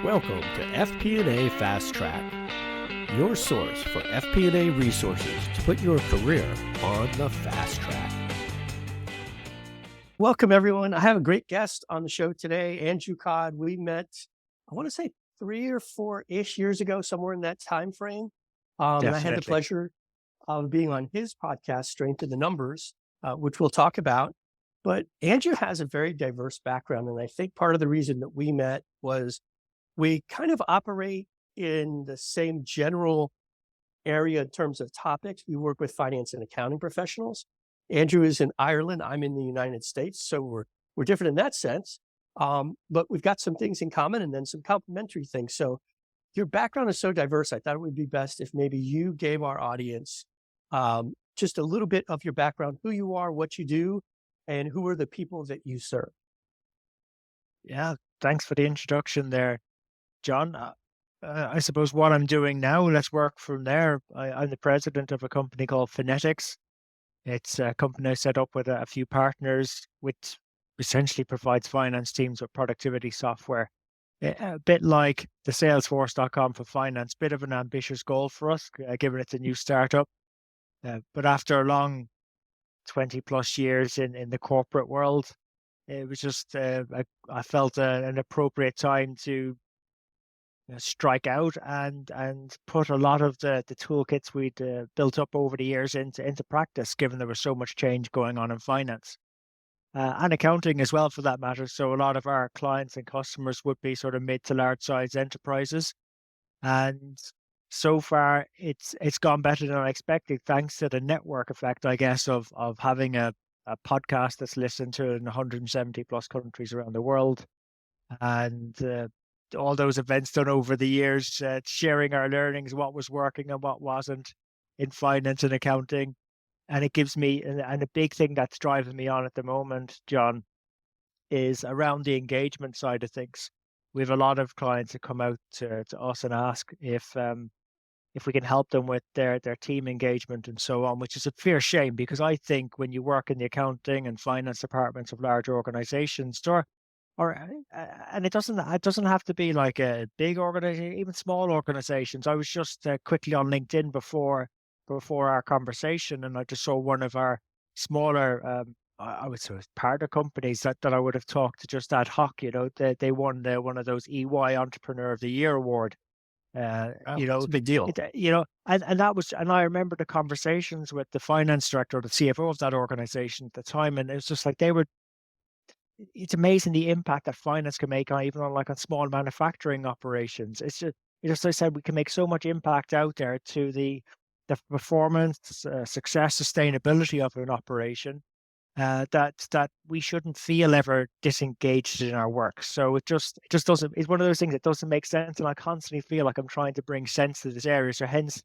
Welcome to FP&A Fast Track, your source for FP&A resources to put your career on the fast track. Welcome, everyone. I have a great guest on the show today, Andrew Codd. We met, I want to say 3 or 4-ish years ago, somewhere in that time frame. And I had the pleasure of being on his podcast, Strength in the Numbers, which we'll talk about. But Andrew has a very diverse background. And I think part of the reason that we met was we kind of operate in the same general area in terms of topics. We work with finance and accounting professionals. Andrew is in Ireland. I'm in the United States. So we're different in that sense. But we've got some things in common and then some complementary things. So your background is so diverse. I thought it would be best if maybe you gave our audience just a little bit of your background, who you are, what you do, and who are the people that you serve. Yeah, thanks for the introduction there, John. I suppose what I'm doing now, let's work from there. I'm the president of a company called Phonetics. It's a company I set up with a few partners, which essentially provides finance teams with productivity software. A bit like the Salesforce.com for finance, bit of an ambitious goal for us, given it's a new startup. But after a long 20 plus years in the corporate world, it was just, I felt an appropriate time to strike out and put a lot of the toolkits we'd built up over the years into practice, given there was so much change going on in finance. And accounting as well, for that matter. So a lot of our clients and customers would be sort of mid to large size enterprises. And so far, it's gone better than I expected, thanks to the network effect, I guess, of having a podcast that's listened to in 170 plus countries around the world. And all those events done over the years, sharing our learnings, what was working and what wasn't in finance and accounting. And it gives me, and a big thing that's driving me on at the moment, John, is around the engagement side of things. We have a lot of clients that come out to us and ask if we can help them with their team engagement and so on, which is a fair shame, because I think when you work in the accounting and finance departments of large organizations, and it doesn't have to be like a big organization, even small organizations. I was just quickly on LinkedIn before our conversation, and I just saw one of our smaller, I would say, partner companies that I would have talked to just ad hoc. They won one of those EY Entrepreneur of the Year award. It's a big deal. And that was, and I remember the conversations with the finance director or the CFO of that organization at the time, and it was just like it's amazing the impact that finance can make on small manufacturing operations. It's just, as I said, we can make so much impact out there to the performance, success, sustainability of an operation, that we shouldn't feel ever disengaged in our work. So it just doesn't. It's one of those things that doesn't make sense, and I constantly feel like I'm trying to bring sense to this area. So hence,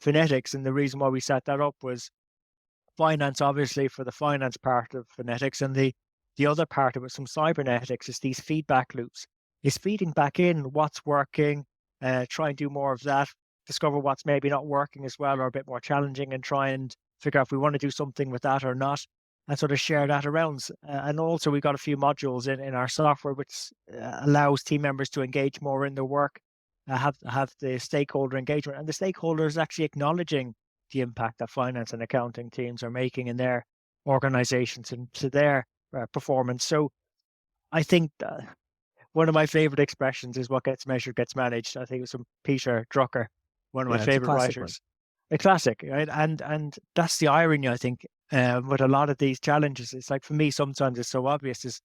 Phonetics, and the reason why we set that up was finance, obviously, for the finance part of Phonetics, and the other part of it, some cybernetics, is these feedback loops. Is feeding back in what's working, try and do more of that, discover what's maybe not working as well or a bit more challenging, and try and figure out if we want to do something with that or not, and sort of share that around. And also we've got a few modules in our software which allows team members to engage more in their work, have the stakeholder engagement, and the stakeholders actually acknowledging the impact that finance and accounting teams are making in their organizations and to their performance. So I think one of my favorite expressions is what gets measured gets managed. I think it was from Peter Drucker, one of my favorite writers. A classic, right? And that's the irony, I think, with a lot of these challenges. It's like, for me, sometimes it's so obvious, is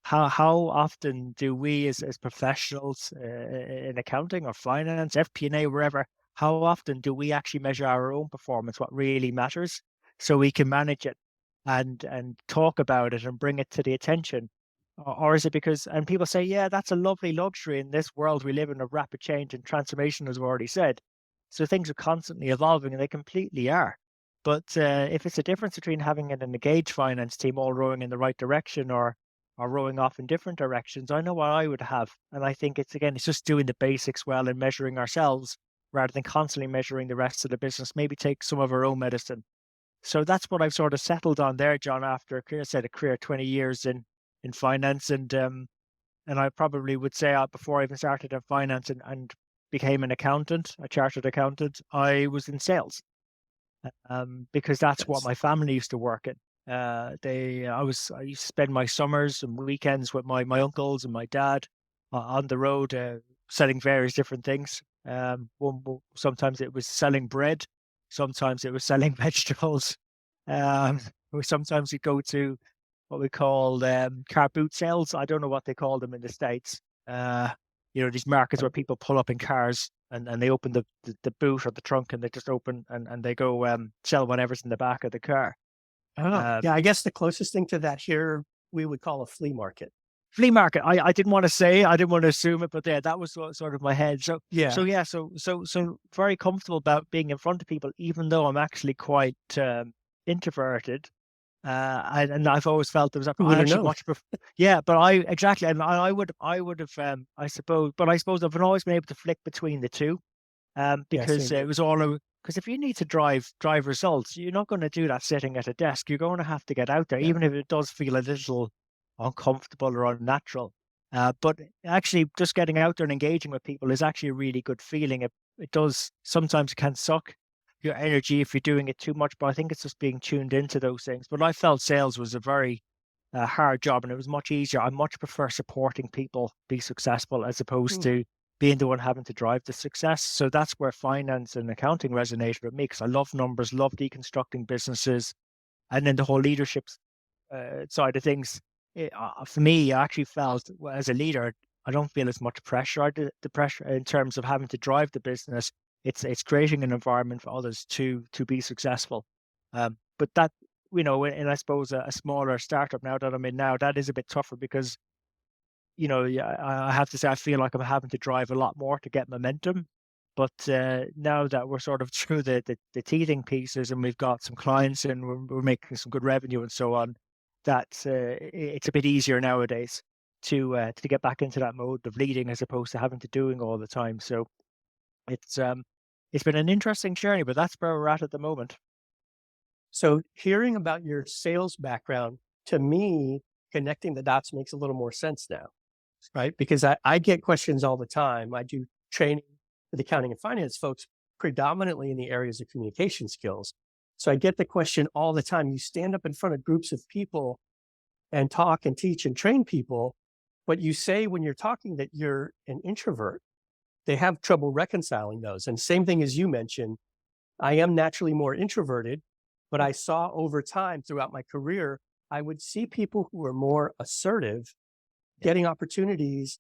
how often do we as professionals in accounting or finance, FP&A, wherever, how often do we actually measure our own performance, what really matters, so we can manage it and talk about it and bring it to the attention? Or is it because, and people say, yeah, that's a lovely luxury in this world we live in of rapid change and transformation, as we've already said. So things are constantly evolving, and they completely are. But if it's a difference between having an engaged finance team all rowing in the right direction or rowing off in different directions, I know what I would have. And I think it's just doing the basics well and measuring ourselves rather than constantly measuring the rest of the business, maybe take some of our own medicine. So that's what I've sort of settled on there, John, after, I said, a career 20 years in finance. And And I probably would say before I even started in finance and became an accountant, a chartered accountant, I was in sales, because that's what Yes. my family used to work in. I used to spend my summers and weekends with my uncles and my dad on the road, selling various different things. Sometimes it was selling bread, sometimes it was selling vegetables. Um, Sometimes we go to what we call car boot sales. I don't know what they call them in the States. Uh, these markets where people pull up in cars and they open the boot or the trunk and they just open and they go sell whatever's in the back of the car. Oh, Uh, yeah, I guess the closest thing to that here we would call a flea market. Flea market. I didn't want to say, I didn't want to assume it, but yeah, that was sort of my head. So Yeah. yeah, so very comfortable about being in front of people, even though I'm actually quite introverted. And I've always felt there was Who I would have actually known? much prefer, yeah, but I exactly, and I would have, I suppose I've always been able to flick between the two, Yeah, because same it here. was all, because if you need to drive results, you're not going to do that sitting at a desk. You're going to have to get out there, Yeah. even if it does feel a little uncomfortable or unnatural. But actually, just getting out there and engaging with people is actually a really good feeling. It does sometimes, it can suck your energy if you're doing it too much, but I think it's just being tuned into those things. But I felt sales was a very hard job, and it was much easier. I much prefer supporting people be successful as opposed Hmm. to being the one having to drive the success. So that's where finance and accounting resonated with me, because I love numbers, love deconstructing businesses, and then the whole leadership side of things. For me, I actually felt, as a leader, I don't feel as much pressure. The pressure in terms of having to drive the business. It's creating an environment for others to be successful. But that, and I suppose a smaller startup now that I'm in now, that is a bit tougher because, yeah, I have to say I feel like I'm having to drive a lot more to get momentum. But now that we're sort of through the teething pieces and we've got some clients and we're making some good revenue and so on, that it's a bit easier nowadays to get back into that mode of leading as opposed to having to doing all the time. So it's um it's been an interesting journey, but that's where we're at the moment. So hearing about your sales background, to me, connecting the dots makes a little more sense now, right? Because I get questions all the time. I do training with accounting and finance folks predominantly in the areas of communication skills. So I get the question all the time. You stand up in front of groups of people and talk and teach and train people, but you say when you're talking that you're an introvert. They have trouble reconciling those. And same thing as you mentioned, I am naturally more introverted, but I saw over time throughout my career, I would see people who were more assertive Yeah. getting opportunities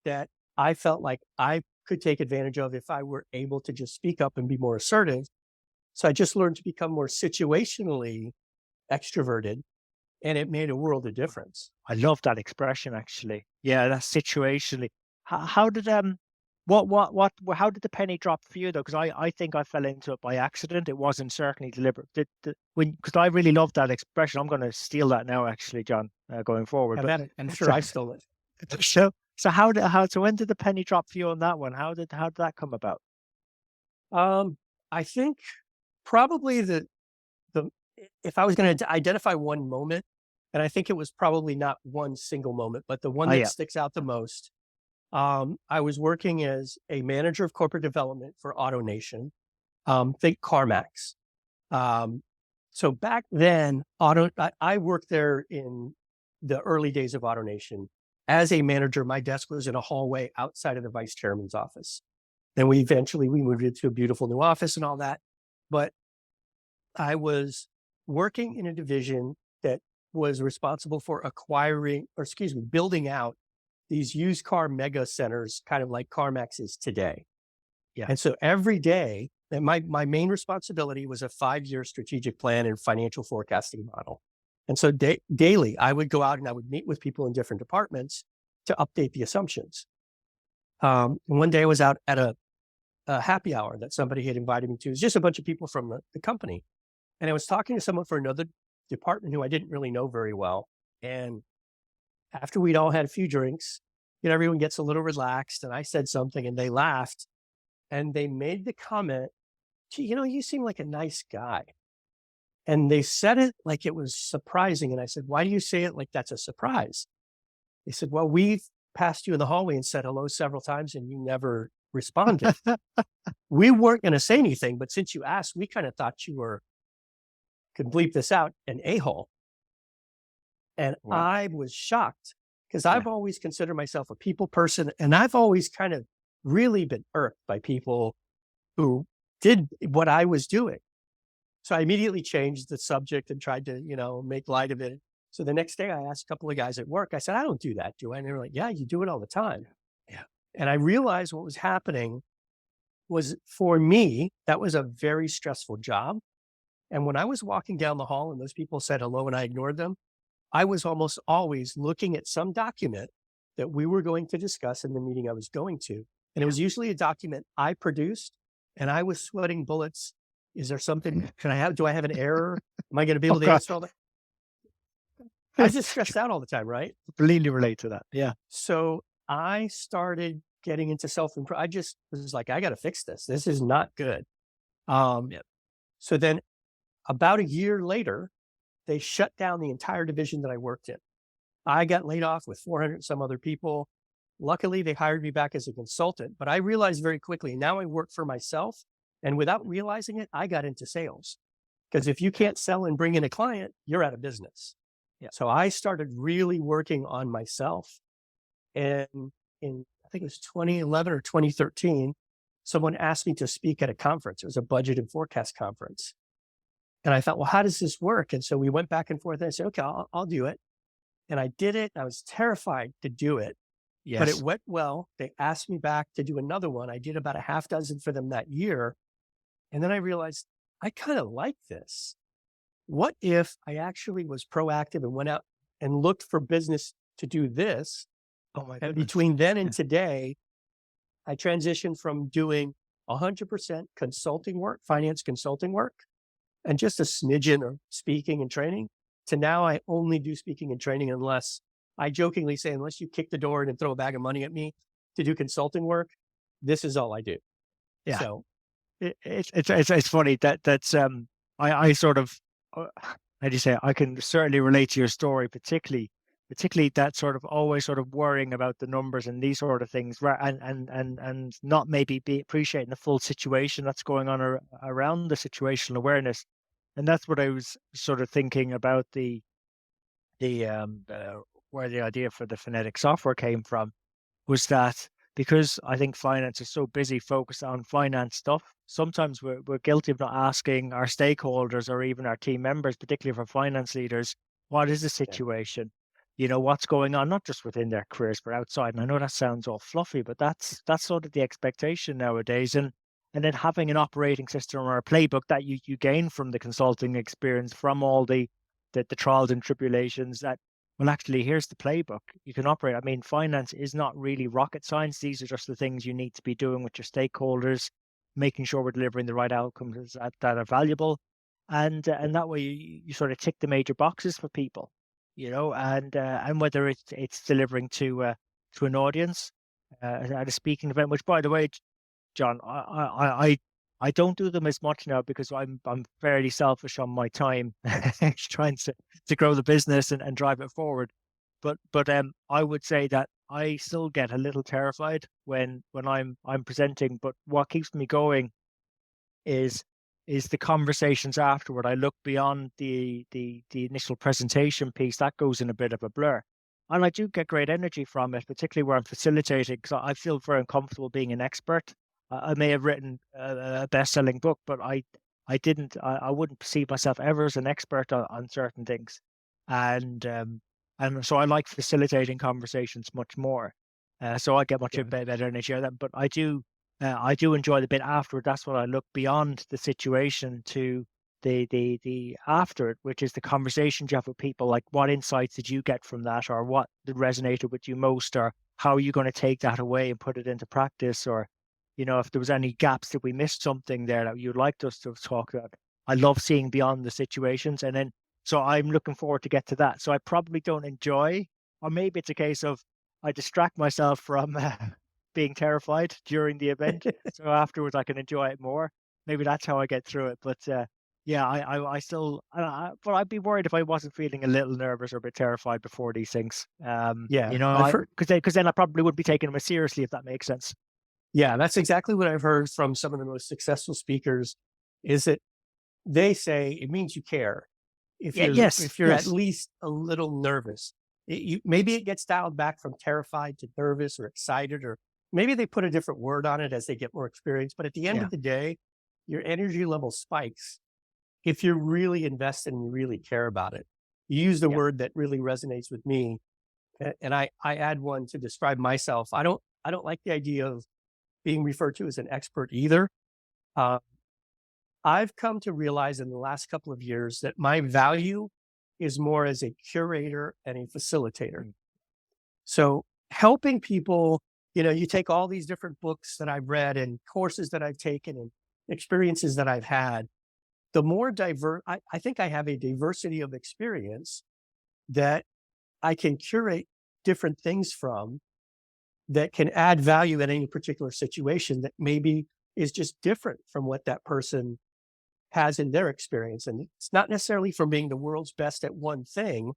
that I felt like I could take advantage of if I were able to just speak up and be more assertive. So I just learned to become more situationally extroverted, and it made a world of difference. I love that expression actually. Yeah, that's situationally. How did how did the penny drop for you though? Because I think I fell into it by accident. It wasn't certainly deliberate. Because I really love that expression. I'm going to steal that now, actually, John, going forward. Have But at it. I'm sure so I stole it. so so when did the penny drop for you on that one? How did that come about? Um, I think probably the if I was going to identify one moment, and I think it was probably not one single moment, but the one Oh that yeah, sticks out the most. I was working as a manager of corporate development for AutoNation. Think CarMax. Um, so back then, I worked there in the early days of AutoNation. As a manager, my desk was in a hallway outside of the vice chairman's office. Then we moved into a beautiful new office and all that. But I was working in a division that was responsible for acquiring, or excuse me, building out these used car mega centers, kind of like CarMax is today. yeah, And so every day, and my main responsibility was a 5-year strategic plan and financial forecasting model. And so daily, I would go out and I would meet with people in different departments to update the assumptions. And one day I was out at a happy hour that somebody had invited me to. It was just a bunch of people from the company. And I was talking to someone for another department who I didn't really know very well. And after we'd all had a few drinks, everyone gets a little relaxed. And I said something and they laughed and they made the comment, gee, you seem like a nice guy. And they said it like it was surprising. And I said, why do you say it like that's a surprise? They said, well, passed you in the hallway and said hello several times and you never responded. We weren't going to say anything, but since you asked, we kind of thought you were, could bleep this out, an a-hole. And Wow. I was shocked because Yeah. I've always considered myself a people person. And I've always kind of really been irked by people who did what I was doing. So I immediately changed the subject and tried to, make light of it. So the next day I asked a couple of guys at work, I said, I don't do that, do I? And they were like, yeah, you do it all the time. Yeah. And I realized what was happening was, for me, that was a very stressful job. And when I was walking down the hall and those people said hello and I ignored them, I was almost always looking at some document that we were going to discuss in the meeting I was going to. And it was usually a document I produced and I was sweating bullets. Is there something, do I have an error? Am I going to be Oh able to God. answer all that? I was just stressed out all the time, right? Completely relate to that. Yeah. So I started getting into self-improvement. I just was like, I got to fix this. This is not good. Yeah. So then about a year later, they shut down the entire division that I worked in. I got laid off with 400 some other people. Luckily, they hired me back as a consultant, but I realized very quickly, now I work for myself. And without realizing it, I got into sales. Because if you can't sell and bring in a client, you're out of business. Yeah. So I started really working on myself. And in, I think it was 2011 or 2013, someone asked me to speak at a conference. It was a budget and forecast conference. And I thought, well, how does this work? And so we went back and forth and I said, okay, I'll do it. And I did it. I was terrified to do it, but it Yes. went well. They asked me back to do another one. I did about a half dozen for them that year. And then I realized I kind of like this. What if I actually was proactive and went out and looked for business to do this? Oh my And goodness. between then and Yeah. today, I transitioned from doing 100% consulting work, finance consulting work, and just a smidgen of speaking and training, to now I only do speaking and training unless, I jokingly say, unless you kick the door in and throw a bag of money at me to do consulting work, this is all I do. Yeah. So It's funny I sort of how do you say, I can certainly relate to your story, particularly that sort of always sort of worrying about the numbers and these sort of things, and not maybe be appreciating the full situation that's going on around the situational awareness. And that's what I was sort of thinking about the where the idea for the phonetic software came from, was that because I think finance is so busy focused on finance stuff, sometimes we're guilty of not asking our stakeholders or even our team members, particularly for finance leaders, what is the yeah, situation? What's going on, not just within their careers, but outside. And I know that sounds all fluffy, but that's sort of the expectation nowadays. And then having an operating system or a playbook that you gain from the consulting experience, from all the trials and tribulations, that, well, actually, here's the playbook. You can operate. I mean, finance is not really rocket science. These are just the things you need to be doing with your stakeholders, making sure we're delivering the right outcomes that are valuable. yeah, And that way you sort of tick the major boxes for people, and whether it's delivering to an audience at a speaking event, which, by the way, John, I don't do them as much now because I'm fairly selfish on my time, trying to grow the business and drive it forward. But I would say that I still get a little terrified when I'm presenting. But what keeps me going is is the conversations afterward. I look beyond the initial presentation piece that goes in a bit of a blur. And I do get great energy from it, particularly where I'm facilitating, because I feel very uncomfortable being an expert. I may have written a best-selling book, but I didn't. I wouldn't perceive myself ever as an expert on certain things, and and so I like facilitating conversations much more. So I get much yeah, better energy out of that. But I do enjoy the bit afterward. That's what I look beyond the situation to the after it, which is the conversations you have with people. Like, what insights did you get from that, or what did resonated with you most, or how are you going to take that away and put it into practice, or if there was any gaps that we missed something there that you'd like us to have talked about. I love seeing beyond the situations, and then so I'm looking forward to get to that. So I probably don't enjoy, or maybe it's a case of I distract myself from being terrified during the event, so afterwards I can enjoy it more. Maybe that's how I get through it. But Yeah, I still, but I'd be worried if I wasn't feeling a little nervous or a bit terrified before these things. Yeah, You know, I've heard. because then I probably wouldn't be taking them as seriously if that makes sense. Yeah, that's exactly what I've heard from some of the most successful speakers. Is that they say it means you care. Yeah, yes, If you're at yes, least a little nervous, maybe it gets dialed back from terrified to nervous or excited, or maybe they put a different word on it as they get more experience. But at the end yeah, of the day, your energy level spikes if you're really invested and you really care about it. You use the yeah, word that really resonates with me, and I add one to describe myself. I don't like the idea of being referred to as an expert either. Uh, I've come to realize in the last couple of years that my value is more as a curator and a facilitator. mm, So helping people, you take all these different books that I've read and courses that I've taken and experiences that I've had, the more diverse, I think I have a diversity of experience that I can curate different things from that can add value in any particular situation that maybe is just different from what that person has in their experience. And it's not necessarily from being the world's best at one thing.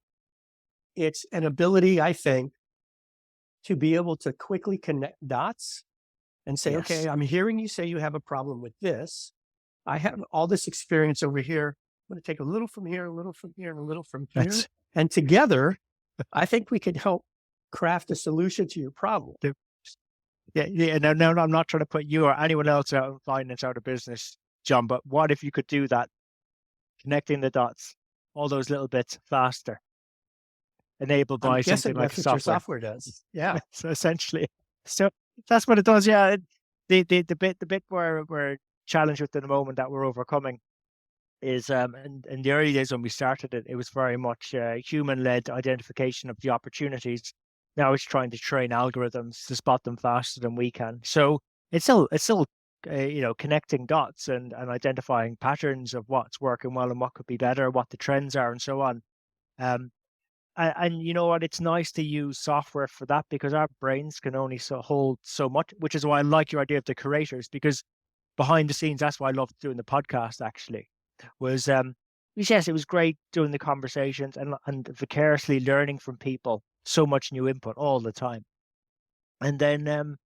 It's an ability, I think, to be able to quickly connect dots and say, okay, yes. I'm hearing you say you have a problem with this. I have all this experience over here. I'm going to take a little from here, a little from here, and a little from here. That's And together, I think we can help craft a solution to your problem. the yeah, yeah. No, no, no, I'm not trying to put you or anyone else out in finance out of business, John. But what if you could do that, connecting the dots, all those little bits faster, enabled I'm by guessing something like that's a what your software? software does. Yeah. So essentially, so that's what it does. Yeah, the bit where we're challenged with at the moment that we're overcoming is in the early days when we started it, it was very much human-led identification of the opportunities. Now it's trying to train algorithms to spot them faster than we can. So it's still connecting dots and identifying patterns of what's working well and what could be better, what the trends are, and so on. Um, and you know what? It's nice to use software for that because our brains can only hold so much, which is why I like your idea of the curators, because behind the scenes, that's why I loved doing the podcast actually, was yes, it was great doing the conversations and vicariously learning from people, so much new input all the time. And then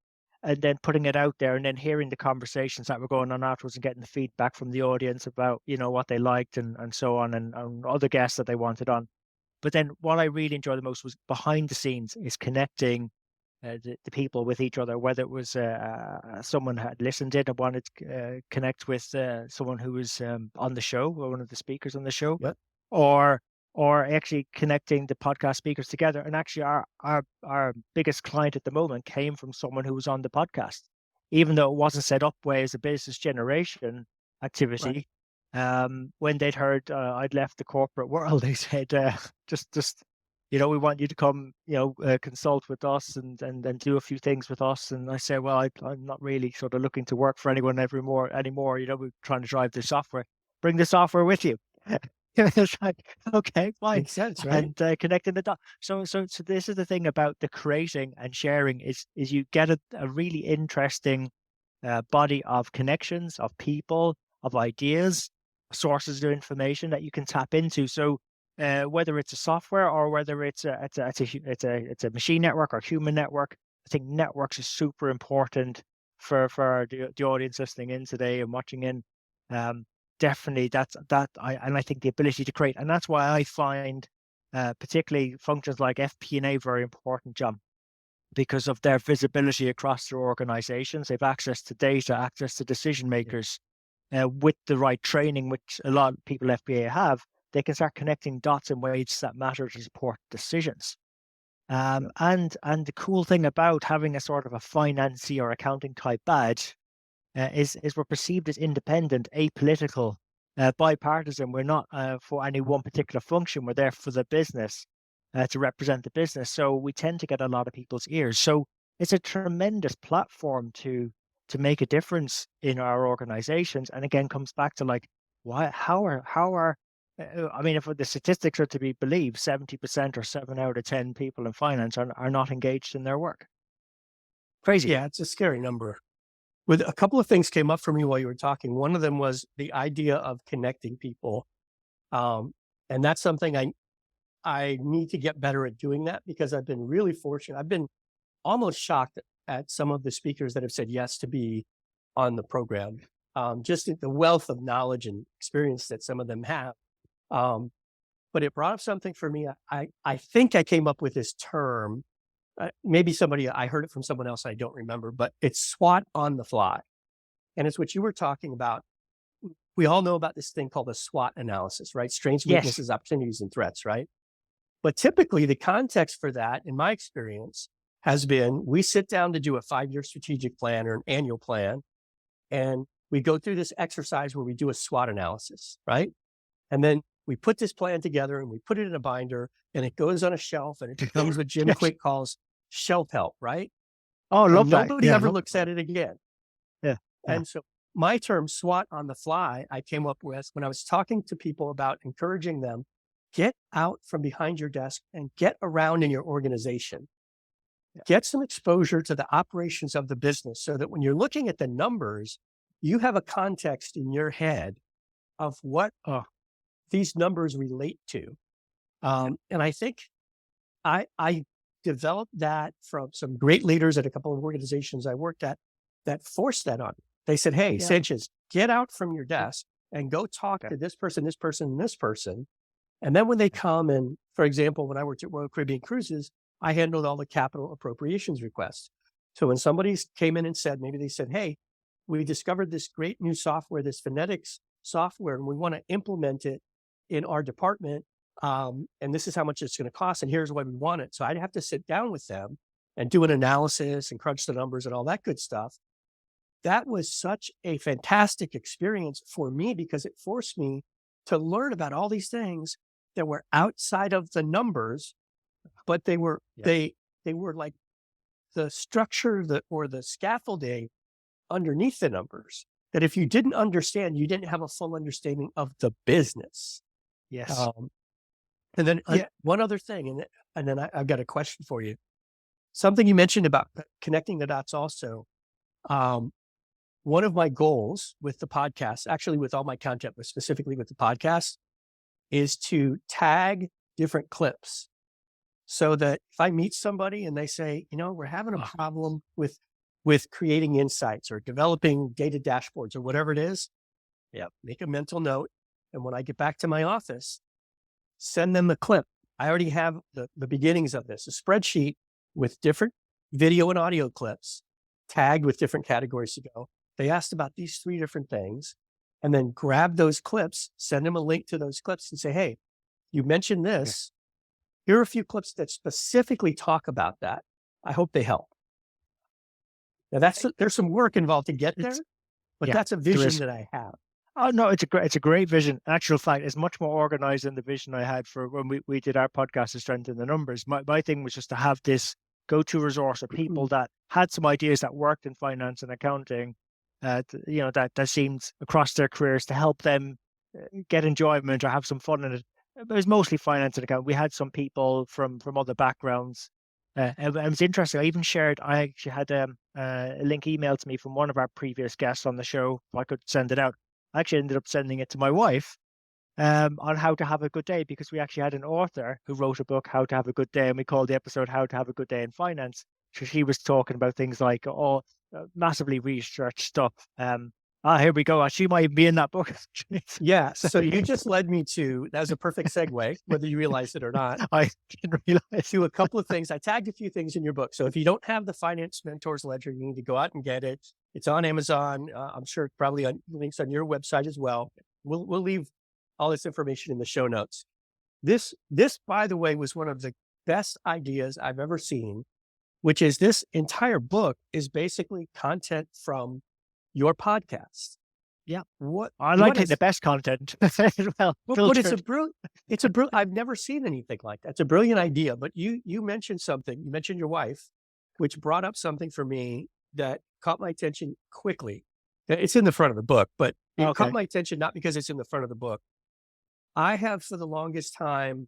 putting it out there and then hearing the conversations that were going on afterwards and getting the feedback from the audience about, what they liked and so on and other guests that they wanted on. But then what I really enjoyed the most was behind the scenes is connecting the people with each other, whether it was someone had listened in and wanted to connect with someone who was on the show, or one of the speakers on the show, Yep. or actually connecting the podcast speakers together. And actually, our biggest client at the moment came from someone who was on the podcast, even though it wasn't set up way as a business generation Right. activity. When they'd heard I'd left the corporate world, they said, just we want you to come, consult with us and do a few things with us. And I say, well, I'm not really sort of looking to work for anyone anymore. We're trying to drive the software. Bring the software with you. It's like, okay, fine. Makes sense, right? And connecting the dots. So this is the thing about the creating and sharing is you get a really interesting body of connections, of people, of ideas, sources of information that you can tap into. So whether it's a software or whether it's a machine network or human network, I think networks is super important for the audience listening in today and watching in. Um, Definitely, I think the ability to create, and that's why I find particularly functions like FP&A very important, John, because of their visibility across their organizations. They've access to data, access to decision Yeah. makers with the right training, which a lot of people FBA have. They can start connecting dots in ways that matter to support decisions. Yep. And the cool thing about having a sort of a financing or accounting type badge is we're perceived as independent, apolitical, bipartisan. We're not for any one particular function. We're there for the business to represent the business. So we tend to get a lot of people's ears. So it's a tremendous platform to make a difference in our organizations. And again, comes back to like, why? How are I mean, if the statistics are to be believed, 70% or 7 out of 10 people in finance are not engaged in their work. Crazy. Yeah, it's a scary number. With a couple of things came up for me while you were talking. One of them was the idea of connecting people. Um, and that's something I need to get better at doing that because I've been really fortunate. I've been almost shocked at some of the speakers that have said yes to be on the program. Just the wealth of knowledge and experience that some of them have. But it brought up something for me. I think I came up with this term. Maybe I heard it from someone else. I don't remember, but it's SWOT on the fly. And it's what you were talking about. We all know about this thing called a SWOT analysis, right? Strengths, Yes. weaknesses, opportunities, and threats, right? But typically the context for that, in my experience, has been we sit down to do a 5-year strategic plan or an annual plan, and we go through this exercise where we do a SWOT analysis, right? And then we put this plan together and we put it in a binder and it goes on a shelf and it becomes what Jim Yes. Quick calls shelf help, right? Oh, And love that. nobody Yeah, ever love looks at it again. Yeah. Yeah. And so my term SWOT on the fly, I came up with when I was talking to people about encouraging them, get out from behind your desk and get around in your organization. Yeah. Get some exposure to the operations of the business so that when you're looking at the numbers, you have a context in your head of what these numbers relate to. And I think I developed that from some great leaders at a couple of organizations I worked at that forced that on me. They said, hey, Yeah. Sanchez, get out from your desk and go talk to this person, this person, and this person. And then when they come and, for example, when I worked at Royal Caribbean Cruises, I handled all the capital appropriations requests. So when somebody came in and said, maybe they said, hey, we discovered this great new software, this phonetics software, and we want to implement it in our department. And this is how much it's going to cost. And here's why we want it. So I'd have to sit down with them and do an analysis and crunch the numbers and all that good stuff. That was such a fantastic experience for me because it forced me to learn about all these things that were outside of the numbers, but they were like the structure or the scaffolding underneath the numbers that if you didn't understand, you didn't have a full understanding of the business. Yes. And then one other thing, and then I've got a question for you. Something you mentioned about connecting the dots also. One of my goals with the podcast, actually with all my content, but specifically with the podcast, is to tag different clips so that if I meet somebody and they say, we're having a problem with creating insights or developing data dashboards or whatever it is, make a mental note. And when I get back to my office, send them the clip. I already have the beginnings of this, a spreadsheet with different video and audio clips tagged with different categories to go. They asked about these 3 different things and then grab those clips, send them a link to those clips and say, hey, you mentioned this. Here are a few clips that specifically talk about that. I hope they help. Now there's some work involved to get there, but that's a vision that I have. Oh no, it's a great vision. In actual fact, it's much more organized than the vision I had for when we did our podcast to strengthen the numbers. My thing was just to have this go-to resource of people that had some ideas that worked in finance and accounting, that seemed across their careers to help them get enjoyment or have some fun in it. It was mostly finance and accounting. We had some people from other backgrounds. It was interesting. I actually had a link emailed to me from one of our previous guests on the show. If I could send it out. I actually ended up sending it to my wife on how to have a good day, because we actually had an author who wrote a book, How to Have a Good Day, and we called the episode How to Have a Good Day in Finance. So she was talking about things like massively researched stuff. Here we go. She might be in that book. Yeah. So you just led me to, that was a perfect segue, whether you realized it or not. I didn't realize. To a couple of things. I tagged a few things in your book. So if you don't have the Finance Mentors Ledger, you need to go out and get it. It's on Amazon. I'm sure probably on links on your website as well. We'll leave all this information in the show notes. This, by the way, was one of the best ideas I've ever seen, which is this entire book is basically content from your podcast. Yeah. I like the best content as well. But it's a brilliant, I've never seen anything like that. It's a brilliant idea, but you mentioned something, you mentioned your wife, which brought up something for me that caught my attention quickly. It's in the front of the book, but it caught my attention not because it's in the front of the book. I have for the longest time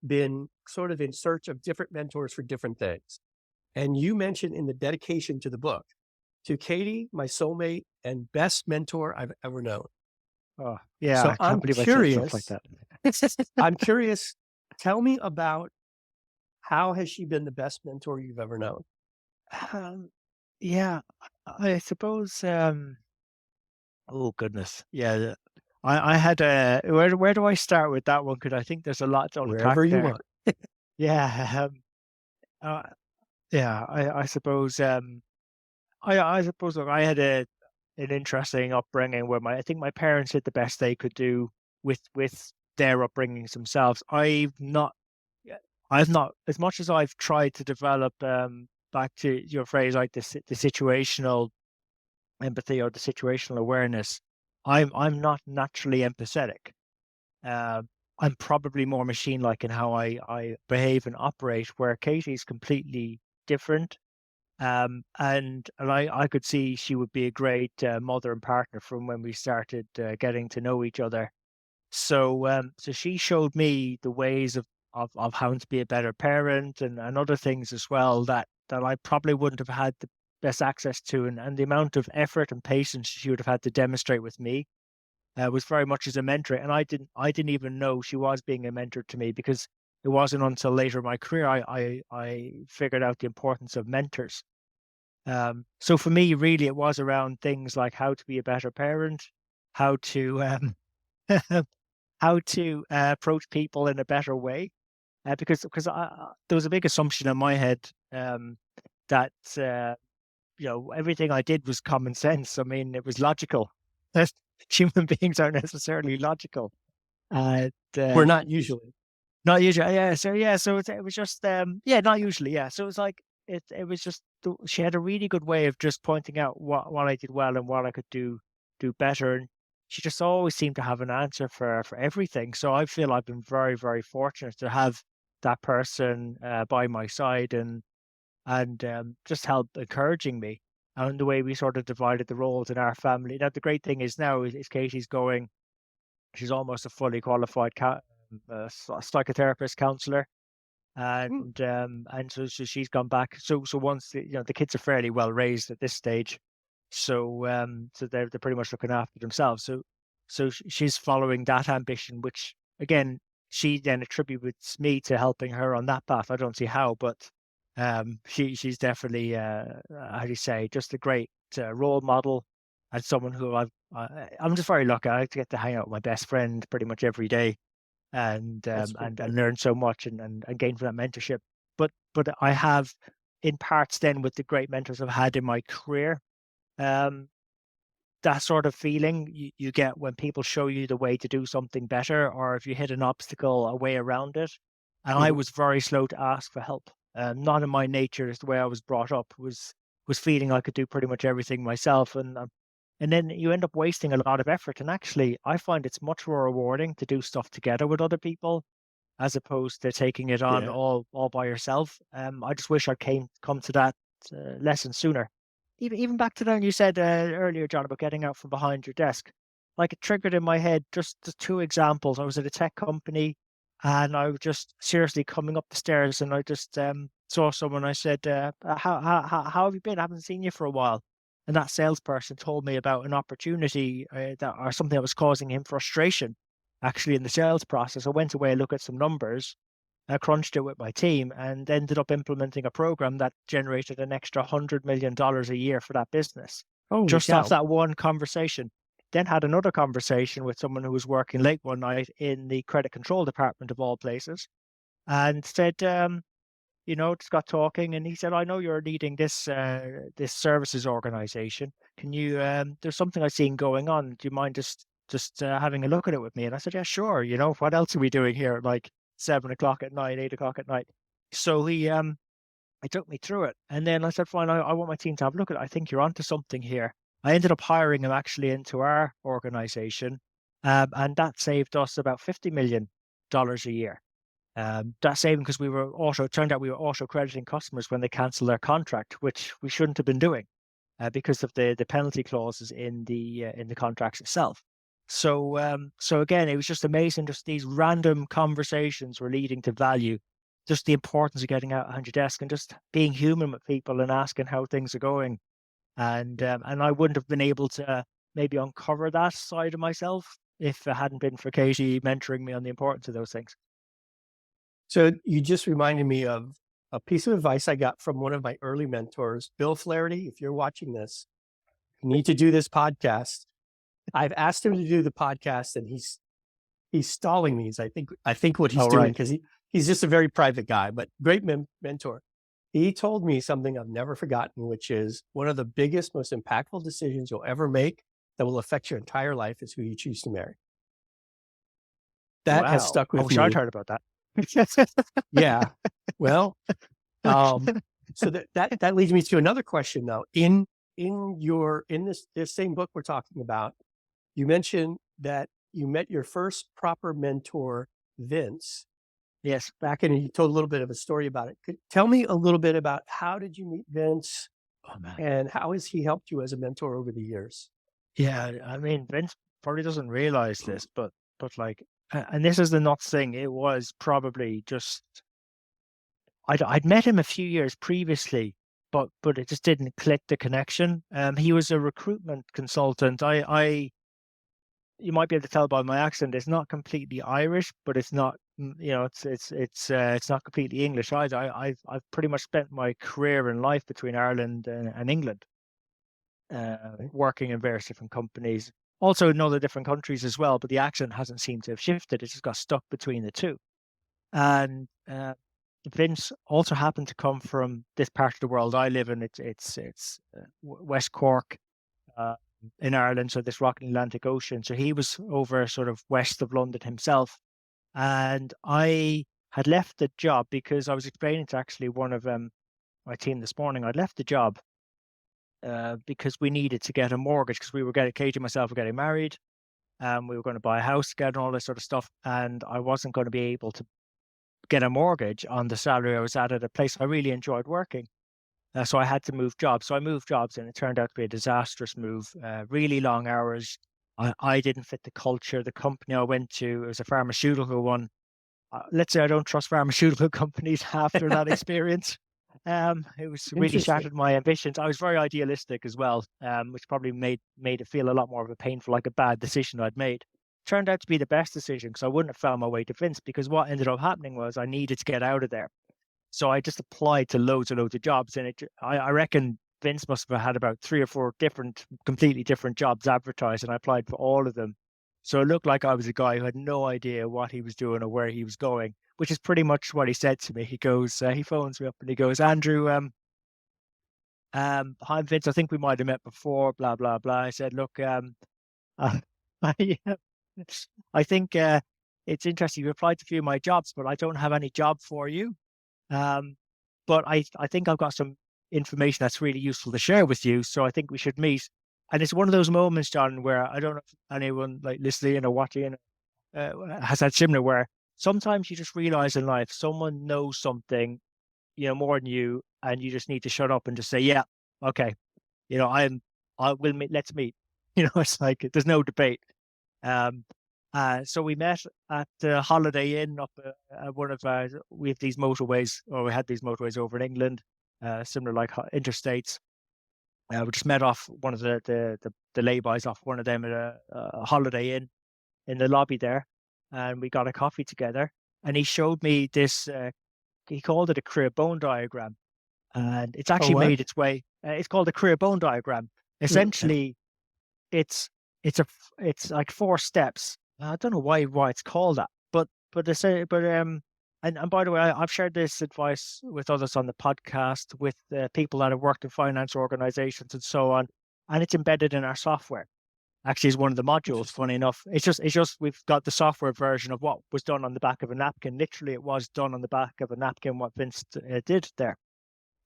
been sort of in search of different mentors for different things. And you mentioned in the dedication to the book to Katie, my soulmate and best mentor I've ever known. Oh, yeah, So I can't believe I said stuff like that. I'm curious, tell me about how has she been the best mentor you've ever known? Um, yeah, I suppose, oh goodness. Yeah, I had a where do I start with that one? Because I think there's a lot to unpack Wherever you there. want. Yeah, uh, yeah, I suppose, I suppose, look, I had an interesting upbringing where I think my parents did the best they could do with their upbringings themselves. Yeah, I've not, as much as I've tried to develop, back to your phrase, like the situational empathy or the situational awareness. I'm not naturally empathetic. Uh, I'm probably more machine-like in how I behave and operate, where Katie's completely different. And I could see she would be a great mother and partner from when we started getting to know each other. So she showed me the ways of how to be a better parent and other things as well that I probably wouldn't have had the best access to, and the amount of effort and patience she would have had to demonstrate with me was very much as a mentor. And I didn't even know she was being a mentor to me, because it wasn't until later in my career I figured out the importance of mentors. So for me, really, it was around things like how to be a better parent, how to how to approach people in a better way, because there was a big assumption in my head, that everything I did was common sense. I mean, it was logical. That human beings aren't necessarily logical. And We're not usually. not usually, yeah. So yeah, so it was just, yeah, not usually, yeah. So it was like it was just she had a really good way of just pointing out what I did well and what I could do better, and she just always seemed to have an answer for everything. So I feel I've been very, very fortunate to have that person by my side, and just help encouraging me, and the way we sort of divided the roles in our family. Now the great thing is now is Katie's going. She's almost a fully qualified psychotherapist counselor, Mm, and so she's gone back. So once the kids are fairly well raised at this stage, so they're pretty much looking after themselves. So she's following that ambition, which again she then attributes me to helping her on that path. I don't see how, but she's definitely, how do you say, just a great role model, and someone who I'm just very lucky. I get to hang out with my best friend pretty much every day, and that's um, great. and learn so much, and gain from that mentorship. But I have, in parts, then with the great mentors I've had in my career, um, that sort of feeling you get when people show you the way to do something better, or if you hit an obstacle, a way around it. And I Mhm. was very slow to ask for help. Not in my nature, as the way I was brought up was feeling I could do pretty much everything myself, and then you end up wasting a lot of effort. And actually, I find it's much more rewarding to do stuff together with other people, as opposed to taking it on Yeah. all by yourself. I just wish I came come to that lesson sooner. Even back to then, you said earlier, John, about getting out from behind your desk. Like, it triggered in my head just the two examples. I was at a tech company, and I was just seriously coming up the stairs, and I just saw someone. I said, how have you been? I haven't seen you for a while." And that salesperson told me about an opportunity, that or something that was causing him frustration, actually, in the sales process. I went away and looked at some numbers, I crunched it with my team, and ended up implementing a program that generated an extra $100 million a year for that business, Holy just off cow. that one conversation. Then had another conversation with someone who was working late one night in the credit control department, of all places, and said, just got talking, and he said, "I know you're leading this services organization. Can you? There's something I've seen going on. Do you mind just having a look at it with me?" And I said, "Yeah, sure. What else are we doing here at like 7 o'clock at night, 8 o'clock at night?" So he took me through it, and then I said, "Fine, I want my team to have a look at it. I think you're onto something here." I ended up hiring him actually into our organization, and that saved us about $50 million a year. That saving, because it turned out we were auto crediting customers when they cancel their contract, which we shouldn't have been doing, because of the penalty clauses in the contracts itself. So again, it was just amazing. Just these random conversations were leading to value. Just the importance of getting out behind your desk and just being human with people and asking how things are going. and I wouldn't have been able to maybe uncover that side of myself if it hadn't been for Katie mentoring me on the importance of those things. So you just reminded me of a piece of advice I got from one of my early mentors, Bill Flaherty. If you're watching this, you need to do this podcast. I've asked him to do the podcast, and he's stalling me. I think what he's Oh, doing, right. because he's just a very private guy, but great mentor. He told me something I've never forgotten, which is one of the biggest, most impactful decisions you'll ever make that will affect your entire life is who you choose to marry. That has Wow. stuck I with wish I'd me. heard about that. Yeah. Well, so that leads me to another question though. In this same book we're talking about, you mentioned that you met your first proper mentor, Vince, Yes. back in, and you told a little bit of a story about it. Tell me a little bit about, how did you meet Vince, Oh, man. and how has he helped you as a mentor over the years? Yeah, I mean, Vince probably doesn't realize this, but like, and this is the nuts thing. It was probably just I'd met him a few years previously, but it just didn't click the connection. He was a recruitment consultant. You might be able to tell by my accent, it's not completely Irish, but it's not, it's not completely English either. I've pretty much spent my career and life between Ireland and England, Okay. working in various different companies, also in other different countries as well. But the accent hasn't seemed to have shifted; it just got stuck between the two. And Vince also happened to come from this part of the world I live in. It's West Cork, uh, in Ireland, so this rocky Atlantic Ocean. So he was over sort of west of London himself, and I had left the job because I was explaining to actually one of my team this morning. I'd left the job because we needed to get a mortgage because we were getting Katie and myself were getting married. We were going to buy a house, get all this sort of stuff, and I wasn't going to be able to get a mortgage on the salary I was at a place I really enjoyed working. So I had to move jobs. So I moved jobs, and it turned out to be a disastrous move. Really long hours. I didn't fit the culture. The company I went to, it was a pharmaceutical one. Let's say I don't trust pharmaceutical companies after that experience. It was really Interesting. shattered my ambitions. I was very idealistic as well, which probably made it feel a lot more of a painful, like a bad decision I'd made. Turned out to be the best decision because I wouldn't have found my way to Vince, because what ended up happening was I needed to get out of there. So I just applied to loads and loads of jobs, and I reckon Vince must have had about 3 or 4 different, completely different jobs advertised, and I applied for all of them. So it looked like I was a guy who had no idea what he was doing or where he was going, which is pretty much what he said to me. He goes, he phones me up and he goes, Andrew, hi Vince, I think we might have met before, blah blah blah. I said, look, uh, I, I think it's interesting. You applied to a few of my jobs, but I don't have any job for you. Um, but I think I've got some information that's really useful to share with you. So I think we should meet. And it's one of those moments, John, where I don't know if anyone like listening or watching has had similar, where sometimes you just realize in life someone knows something, more than you, and you just need to shut up and just say, yeah, okay, I will meet, let's meet. It's like there's no debate. Um, so we met at the Holiday Inn up at one of we have these motorways, or we had these motorways over in England, similar like interstates. We just met off one of the laybys off one of them at a Holiday Inn in the lobby there, and we got a coffee together. And he showed me this. He called it a career bone diagram, and it's Oh, actually what? made its way. It's called a career bone diagram. Okay. Essentially, it's it's like 4 steps. I don't know why it's called that, but they say and by the way, I've shared this advice with others on the podcast with people that have worked in finance organizations and so on, and it's embedded in our software. Actually, is one of the modules. Interesting. Funny enough, it's just we've got the software version of what was done on the back of a napkin. Literally, it was done on the back of a napkin what Vince did there,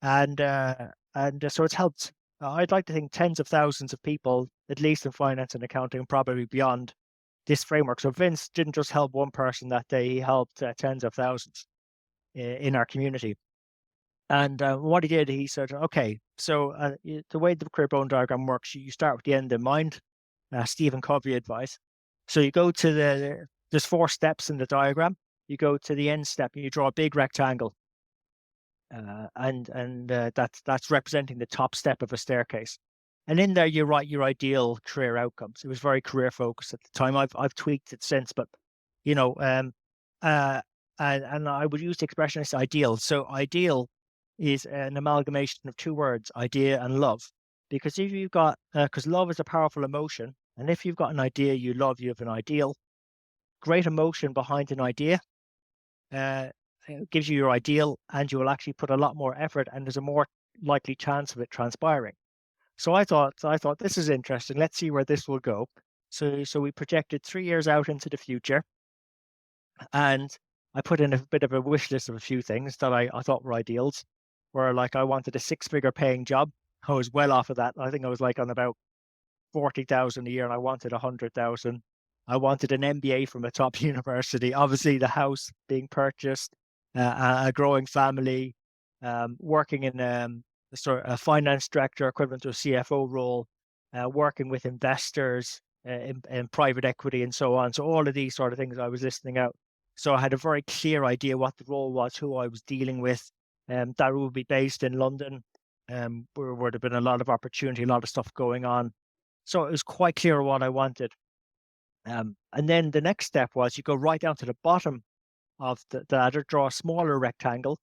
and so it's helped. I'd like to think tens of thousands of people, at least in finance and accounting, and probably beyond this framework. So Vince didn't just help one person that day; he helped tens of thousands in our community. And what he did, he said, "Okay, so the way the career bone diagram works, you start with the end in mind." Stephen Covey advice. So you go to there's 4 steps in the diagram. You go to the end step and you draw a big rectangle, and that's representing the top step of a staircase. And in there, you write your ideal career outcomes. It was very career focused at the time. I've tweaked it since, but you know, uh, and I would use the expression as ideal. So ideal is an amalgamation of two words, idea and love. Because if you've got, because love is a powerful emotion, and if you've got an idea you love, you have an ideal. Great emotion behind an idea uh, gives you your ideal, and you will actually put a lot more effort, and there's a more likely chance of it transpiring. So I thought this is interesting. Let's see where this will go. So we projected 3 years out into the future, and I put in a bit of a wish list of a few things that I thought were ideals. Where like I wanted a six-figure paying job. I was well off of that. I think I was like on about 40,000 a year, and I wanted 100,000. I wanted an MBA from a top university. Obviously, the house being purchased, a growing family, working in a finance director equivalent to a CFO role, working with investors in private equity and so on. So all of these sort of things I was listing out. So I had a very clear idea what the role was, who I was dealing with. That would be based in London, where would have been a lot of opportunity, a lot of stuff going on. So it was quite clear what I wanted. And then the next step was you go right down to the bottom of the ladder, draw a smaller rectangle,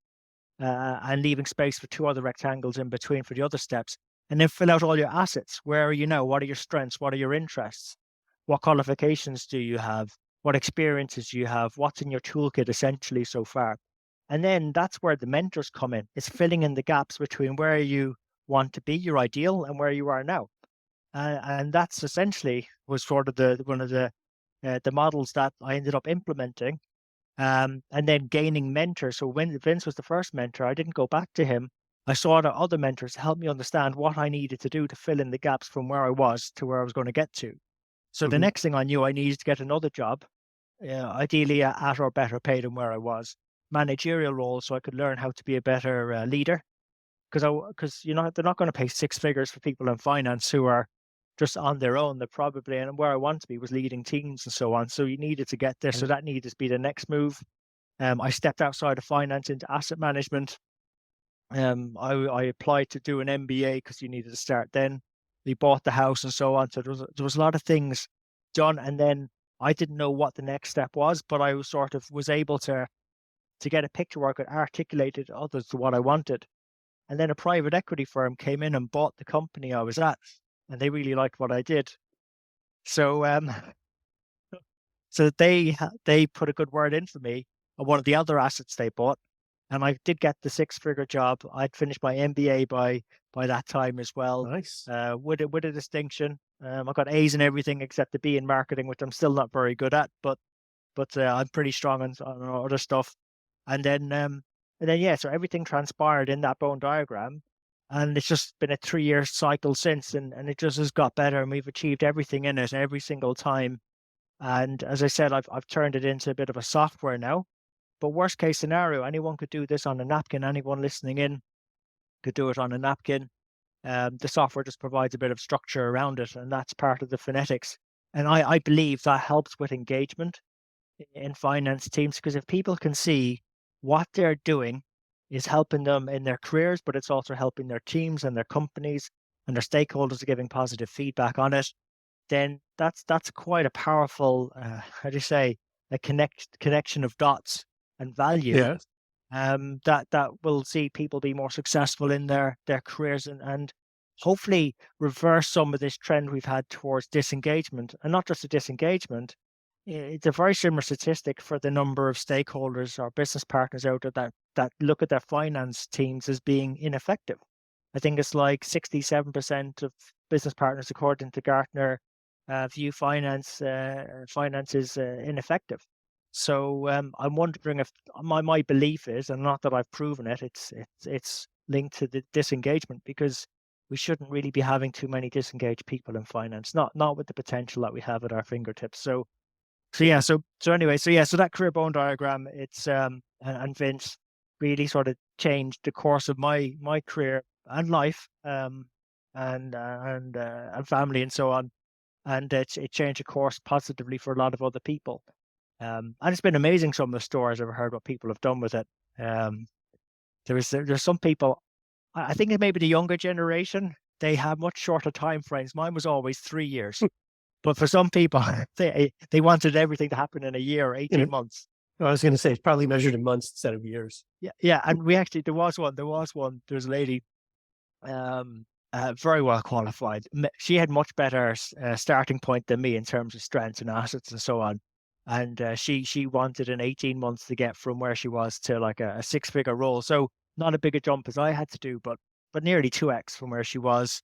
and leaving space for two other rectangles in between for the other steps. And then fill out all your assets. Where are you now? What are your strengths? What are your interests? What qualifications do you have? What experiences do you have? What's in your toolkit essentially so far? And then that's where the mentors come in. It's filling in the gaps between where you want to be, your ideal, and where you are now. And that's essentially was sort of the one of the models that I ended up implementing, and then gaining mentors. So when Vince was the first mentor, I didn't go back to him. I sought out other mentors to help me understand what I needed to do to fill in the gaps from where I was to where I was going to get to. So the Mhm. next thing I knew, I needed to get another job, ideally at or better pay than where I was, managerial role, so I could learn how to be a better leader. Because they're not going to pay six figures for people in finance who are just on their own. They're probably, and where I want to be was leading teams and so on. So you needed to get there. So Right. that needed to be the next move. I stepped outside of finance into asset management. I applied to do an MBA because you needed to start then. We bought the house and so on. So there was a lot of things done, and then I didn't know what the next step was, but I was sort of was able to get a picture where I could articulate it to others to what I wanted. And then a private equity firm came in and bought the company I was at, and they really liked what I did. So so they put a good word in for me on one of the other assets they bought, and I did get the six-figure job. I'd finished my MBA by that time as well, Nice. with a distinction. I got A's in everything except the B in marketing, which I'm still not very good at, but I'm pretty strong on other stuff. And then yeah, so everything transpired in that bone diagram, and it's just been a 3 year cycle since, and it just has got better, and we've achieved everything in it every single time. And as I said, I've turned it into a bit of a software now. But worst case scenario, anyone could do this on a napkin. Anyone listening in could do it on a napkin. The software just provides a bit of structure around it, and that's part of the phonetics. And I believe that helps with engagement in finance teams, because if people can see what they're doing is helping them in their careers, but it's also helping their teams and their companies, and their stakeholders are giving positive feedback on it, then that's quite a powerful, how do you say, a connection of dots and value, Yes. that will see people be more successful in their careers, and hopefully reverse some of this trend we've had towards disengagement. And not just a disengagement, it's a very similar statistic for the number of stakeholders or business partners out there that look at their finance teams as being ineffective. I think it's like 67% of business partners, according to Gartner, view finance is ineffective. So I'm wondering if my belief is, and not that I've proven it, it's linked to the disengagement, because we shouldn't really be having too many disengaged people in finance, not with the potential that we have at our fingertips. So that career bone diagram, it's and Vince really sort of changed the course of my career and life, and family and so on, and it changed the course positively for a lot of other people. And it's been amazing, some of the stories I've heard what people have done with it. Um, there's some people, I think it may be the younger generation, they have much shorter time frames. Mine was always 3 years, but for some people, they wanted everything to happen in a year or 18 months. I was going to say it's probably measured in months instead of years. Yeah, yeah. And we actually there was one. There's a lady, very well qualified. She had much better starting point than me in terms of strengths and assets and so on. And she wanted in 18 months to get from where she was to like a six-figure role. So not a big a jump as I had to do, but nearly 2x from where she was.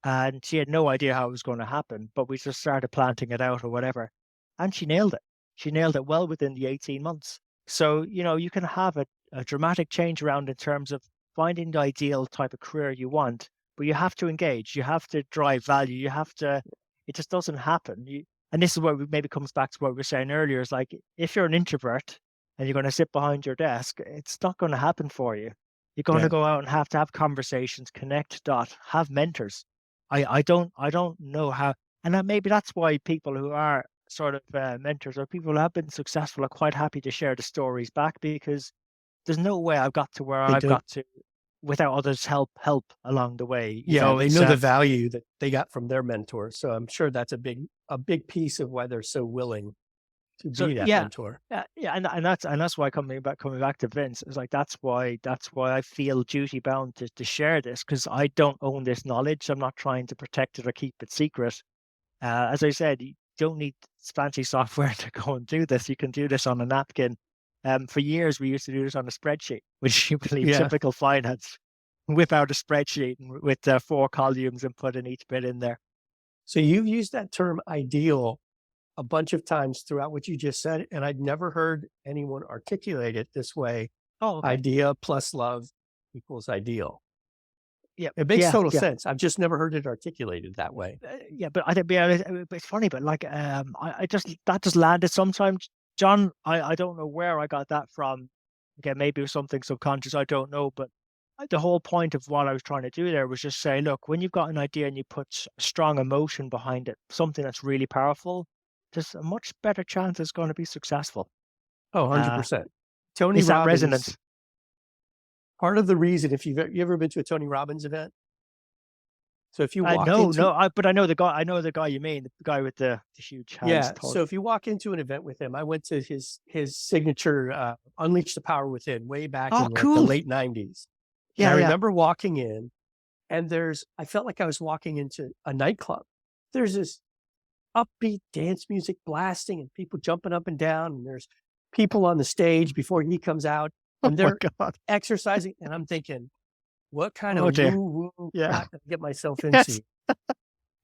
And she had no idea how it was going to happen, but we just started planting it out or whatever. And she nailed it. She nailed it well within the 18 months. So, you can have a dramatic change around in terms of finding the ideal type of career you want, but you have to engage, you have to drive value, it just doesn't happen. And this is where we maybe comes back to what we were saying earlier, is like, if you're an introvert and you're going to sit behind your desk, it's not going to happen for you. You're going to go out and have to have conversations, connect, have mentors. I don't know how, and maybe that's why people who are sort of mentors or people who have been successful are quite happy to share the stories back, because there's no way I've got to where I've got to without others help along the way. They know the value that they got from their mentor. So I'm sure that's a big piece of why they're so willing to be that mentor. And that's why coming back to Vince is like, that's why I feel duty bound to share this, because I don't own this knowledge. I'm not trying to protect it or keep it secret. As I said, you don't need fancy software to go and do this. You can do this on a napkin. For years, we used to do this on a spreadsheet, which you believe typical finance. Whip out a spreadsheet with 4 columns and put in each bit in there. So you've used that term ideal a bunch of times throughout what you just said, and I'd never heard anyone articulate it this way. Oh, okay. Idea plus love equals ideal. Yeah, it makes total sense. I've just never heard it articulated that way. But I think it's funny, but like that just landed sometimes. John, I don't know where I got that from. Again, maybe it was something subconscious, I don't know. But the whole point of what I was trying to do there was just say, look, when you've got an idea and you put strong emotion behind it, something that's really powerful, there's a much better chance it's going to be successful. Oh, 100%. Tony Robbins. That resonance? Part of the reason, if you ever been to a Tony Robbins event? So if you walk but I know the guy. I know the guy you mean, the guy with the huge hands. Yeah. So if you walk into an event with him, I went to his signature Unleash the Power Within way back in the late 90s. Yeah. I remember walking in, and I felt like I was walking into a nightclub. There's this upbeat dance music blasting and people jumping up and down, and there's people on the stage before he comes out, and they're exercising, and I'm thinking, what kind of woo-woo crap did I get myself into?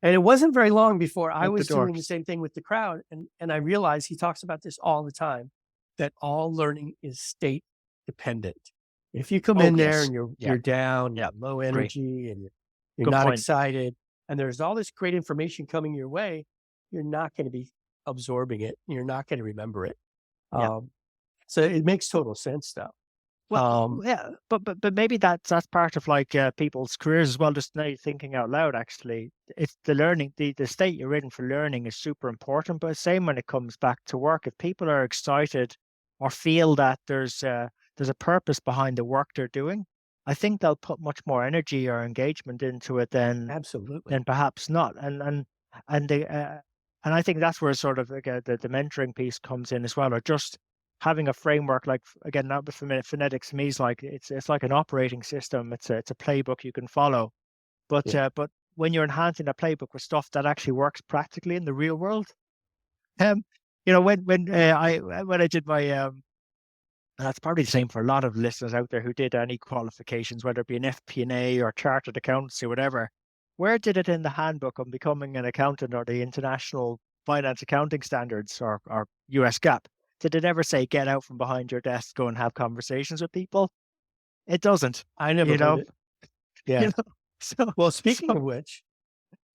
And it wasn't very long before I was doing the same thing with the crowd. And I realized he talks about this all the time, that all learning is state dependent. If you come in there and you're down, low energy, and you're not excited, and there's all this great information coming your way, you're not going to be absorbing it. You're not going to remember it. So it makes total sense, though. Well, but maybe that's part of like people's careers as well. Just now thinking out loud, actually, it's the learning, the state you're in for learning is super important. But same when it comes back to work, if people are excited or feel that there's a purpose behind the work they're doing, I think they'll put much more energy or engagement into it than perhaps not. And I think that's where sort of like, the mentoring piece comes in as well, or just having a framework, like, again, not with phonetics to me is like, it's like an operating system. It's a playbook you can follow, but when you're enhancing a playbook with stuff that actually works practically in the real world, when I did my and that's probably the same for a lot of listeners out there who did any qualifications, whether it be an FP&A or chartered accountancy or whatever. Where did it in the handbook on becoming an accountant or the International Finance Accounting Standards or US GAAP? Did it ever say, get out from behind your desk, go and have conversations with people? It doesn't. I never heard it. Yeah. Well, speaking of which,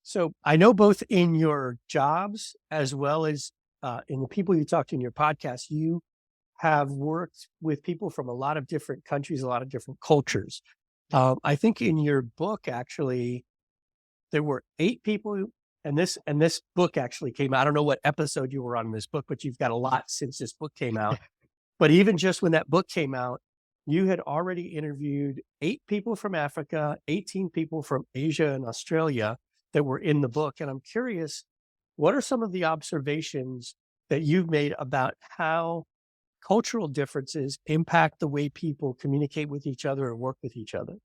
so I know both in your jobs as well as in the people you talk to in your podcast, you have worked with people from a lot of different countries, a lot of different cultures. I think in your book, actually, there were 8 people. And this book actually came out. I don't know what episode you were on in this book, but you've got a lot since this book came out. But even just when that book came out, you had already interviewed 8 people from Africa, 18 people from Asia and Australia that were in the book. And I'm curious, what are some of the observations that you've made about how cultural differences impact the way people communicate with each other or work with each other?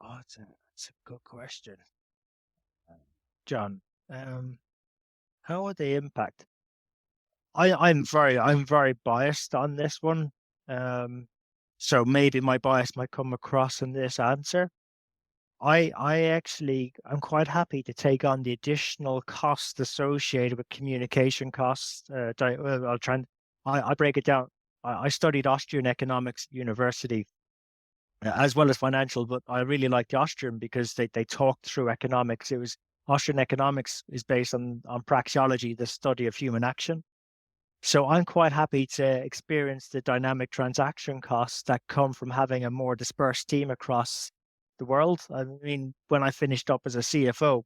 Oh, it's a good question, John. How would they impact? I'm very biased on this one. Um, so maybe my bias might come across in this answer. I'm quite happy to take on the additional cost associated with communication costs. I'll try and I break it down. I studied Austrian economics at university, as well as financial, but I really liked the Austrian because they talked through economics. It was Austrian economics is based on praxeology, the study of human action. So I'm quite happy to experience the dynamic transaction costs that come from having a more dispersed team across the world. I mean, when I finished up as a CFO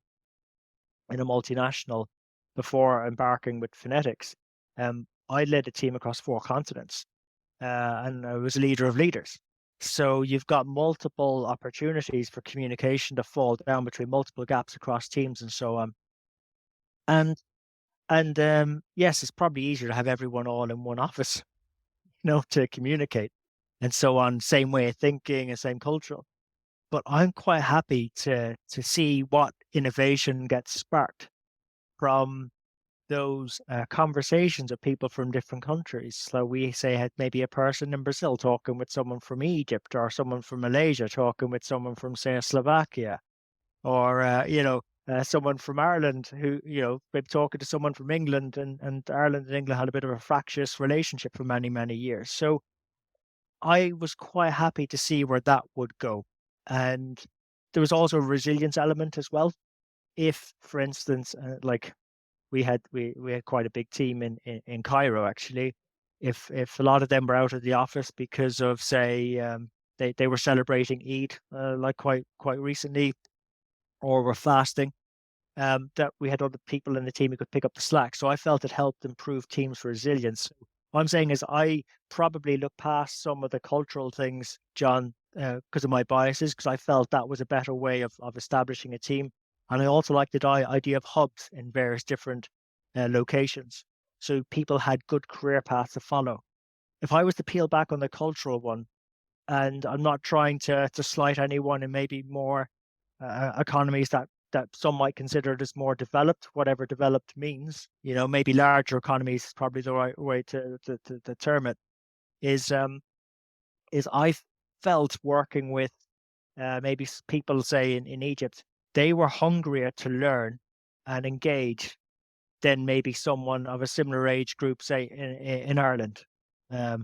in a multinational before embarking with Phonetics, I led a team across 4 continents, and I was a leader of leaders. So you've got multiple opportunities for communication to fall down between multiple gaps across teams and so on. And yes, it's probably easier to have everyone all in one office, to communicate and so on, same way of thinking and same cultural. But I'm quite happy to see what innovation gets sparked from those conversations of people from different countries. So we say had maybe a person in Brazil talking with someone from Egypt, or someone from Malaysia talking with someone from, say, Slovakia, or someone from Ireland who, maybe talking to someone from England, and Ireland and England had a bit of a fractious relationship for many, many years. So I was quite happy to see where that would go. And there was also a resilience element as well. If, for instance, like we had quite a big team in Cairo actually. If a lot of them were out of the office because of, say, they were celebrating Eid, like quite recently, or were fasting, that we had other people in the team who could pick up the slack. So I felt it helped improve teams' resilience. What I'm saying is I probably look past some of the cultural things, John, because of my biases, because I felt that was a better way of establishing a team. And I also like the idea of hubs in various different locations. So people had good career paths to follow. If I was to peel back on the cultural one, and I'm not trying to slight anyone in maybe more economies that some might consider it as more developed, whatever developed means. Maybe larger economies is probably the right way to term it. Is I felt working with maybe people, say, in Egypt, they were hungrier to learn and engage than maybe someone of a similar age group, say, in Ireland.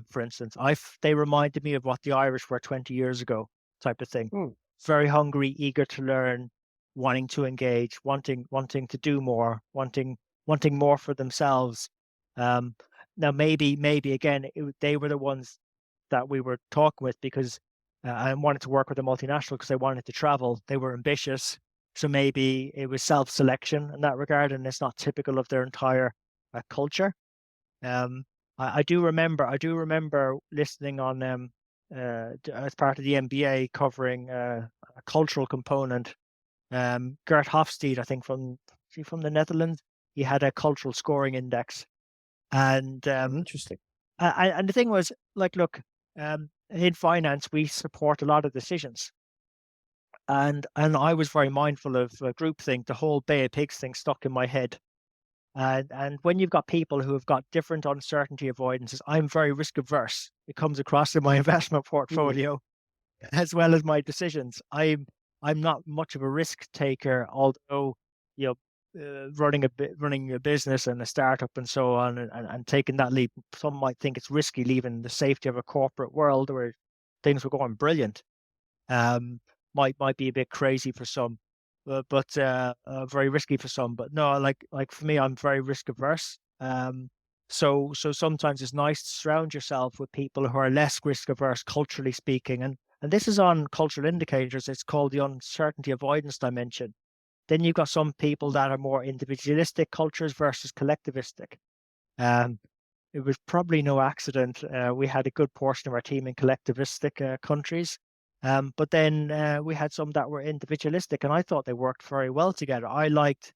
For instance, they reminded me of what the Irish were 20 years ago, type of thing. Hmm. Very hungry, eager to learn, wanting to engage, wanting to do more, wanting more for themselves. Um, Now maybe again, they were the ones that we were talking with because I wanted to work with a multinational because they wanted to travel. They were ambitious, so maybe it was self-selection in that regard, and it's not typical of their entire culture. Um, I do remember listening on as part of the MBA covering a cultural component. Gert Hofstede, I think from the Netherlands, he had a cultural scoring index, and Interesting. and the thing was, like, look, in finance we support a lot of decisions, and I was very mindful of groupthink. The whole Bay of Pigs thing stuck in my head. And when you've got people who have got different uncertainty avoidances, I'm very risk averse. It comes across in my investment Hmm. portfolio as well as my decisions. I'm not much of a risk taker, although, you running a business and a startup and so on, and taking that leap, some might think it's risky, leaving the safety of a corporate world where things were going brilliant. Um, might be a bit crazy for some, but very risky for some. But no, like for me, I'm very risk averse. So sometimes it's nice to surround yourself with people who are less risk averse, culturally speaking, and this is on cultural indicators. It's called the uncertainty avoidance dimension. Then you've got some people that are more individualistic cultures versus collectivistic. Um, it was probably no accident. We had a good portion of our team in collectivistic countries. But then we had some that were individualistic, and I thought they worked very well together. I liked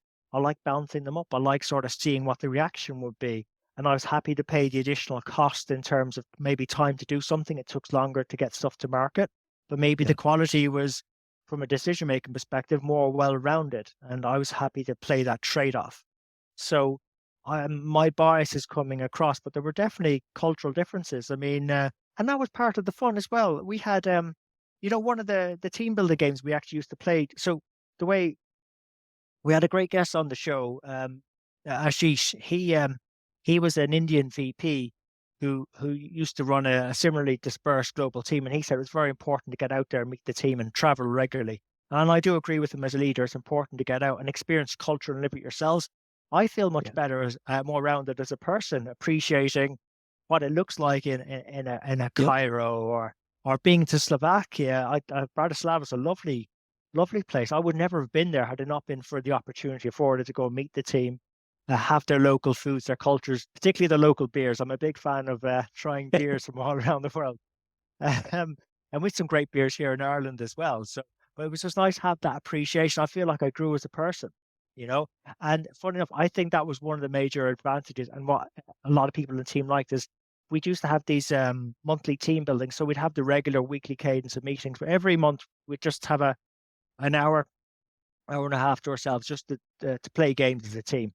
bouncing them up. I like sort of seeing what the reaction would be. And I was happy to pay the additional cost in terms of maybe time to do something. It took longer to get stuff to market, but maybe Yeah. the quality was, from a decision making perspective, more well rounded. And I was happy to play that trade off. So my bias is coming across, but there were definitely cultural differences. I mean, and that was part of the fun as well. We had, one of the team builder games we actually used to play. So the way we had a great guest on the show, Ashish. He was an Indian VP who used to run a similarly dispersed global team, and he said it was very important to get out there and meet the team and travel regularly. And I do agree with him as a leader. It's important to get out and experience culture and live it yourselves. I feel much Yeah. better as more rounded as a person, appreciating what it looks like in a Yep. Cairo or being to Slovakia. Bratislava is a lovely place. I would never have been there had it not been for the opportunity afforded to go meet the team, have their local foods, their cultures, particularly the local beers. I'm a big fan of trying beers from all around the world, um, and with some great beers here in Ireland as well. So, but it was just nice to have that appreciation. I feel like I grew as a person, you know. And funny enough, I think that was one of the major advantages, and what a lot of people in the team liked is we used to have these monthly team buildings. So we'd have the regular weekly cadence of meetings, but every month we'd just have an hour and a half to ourselves just to play games as a team.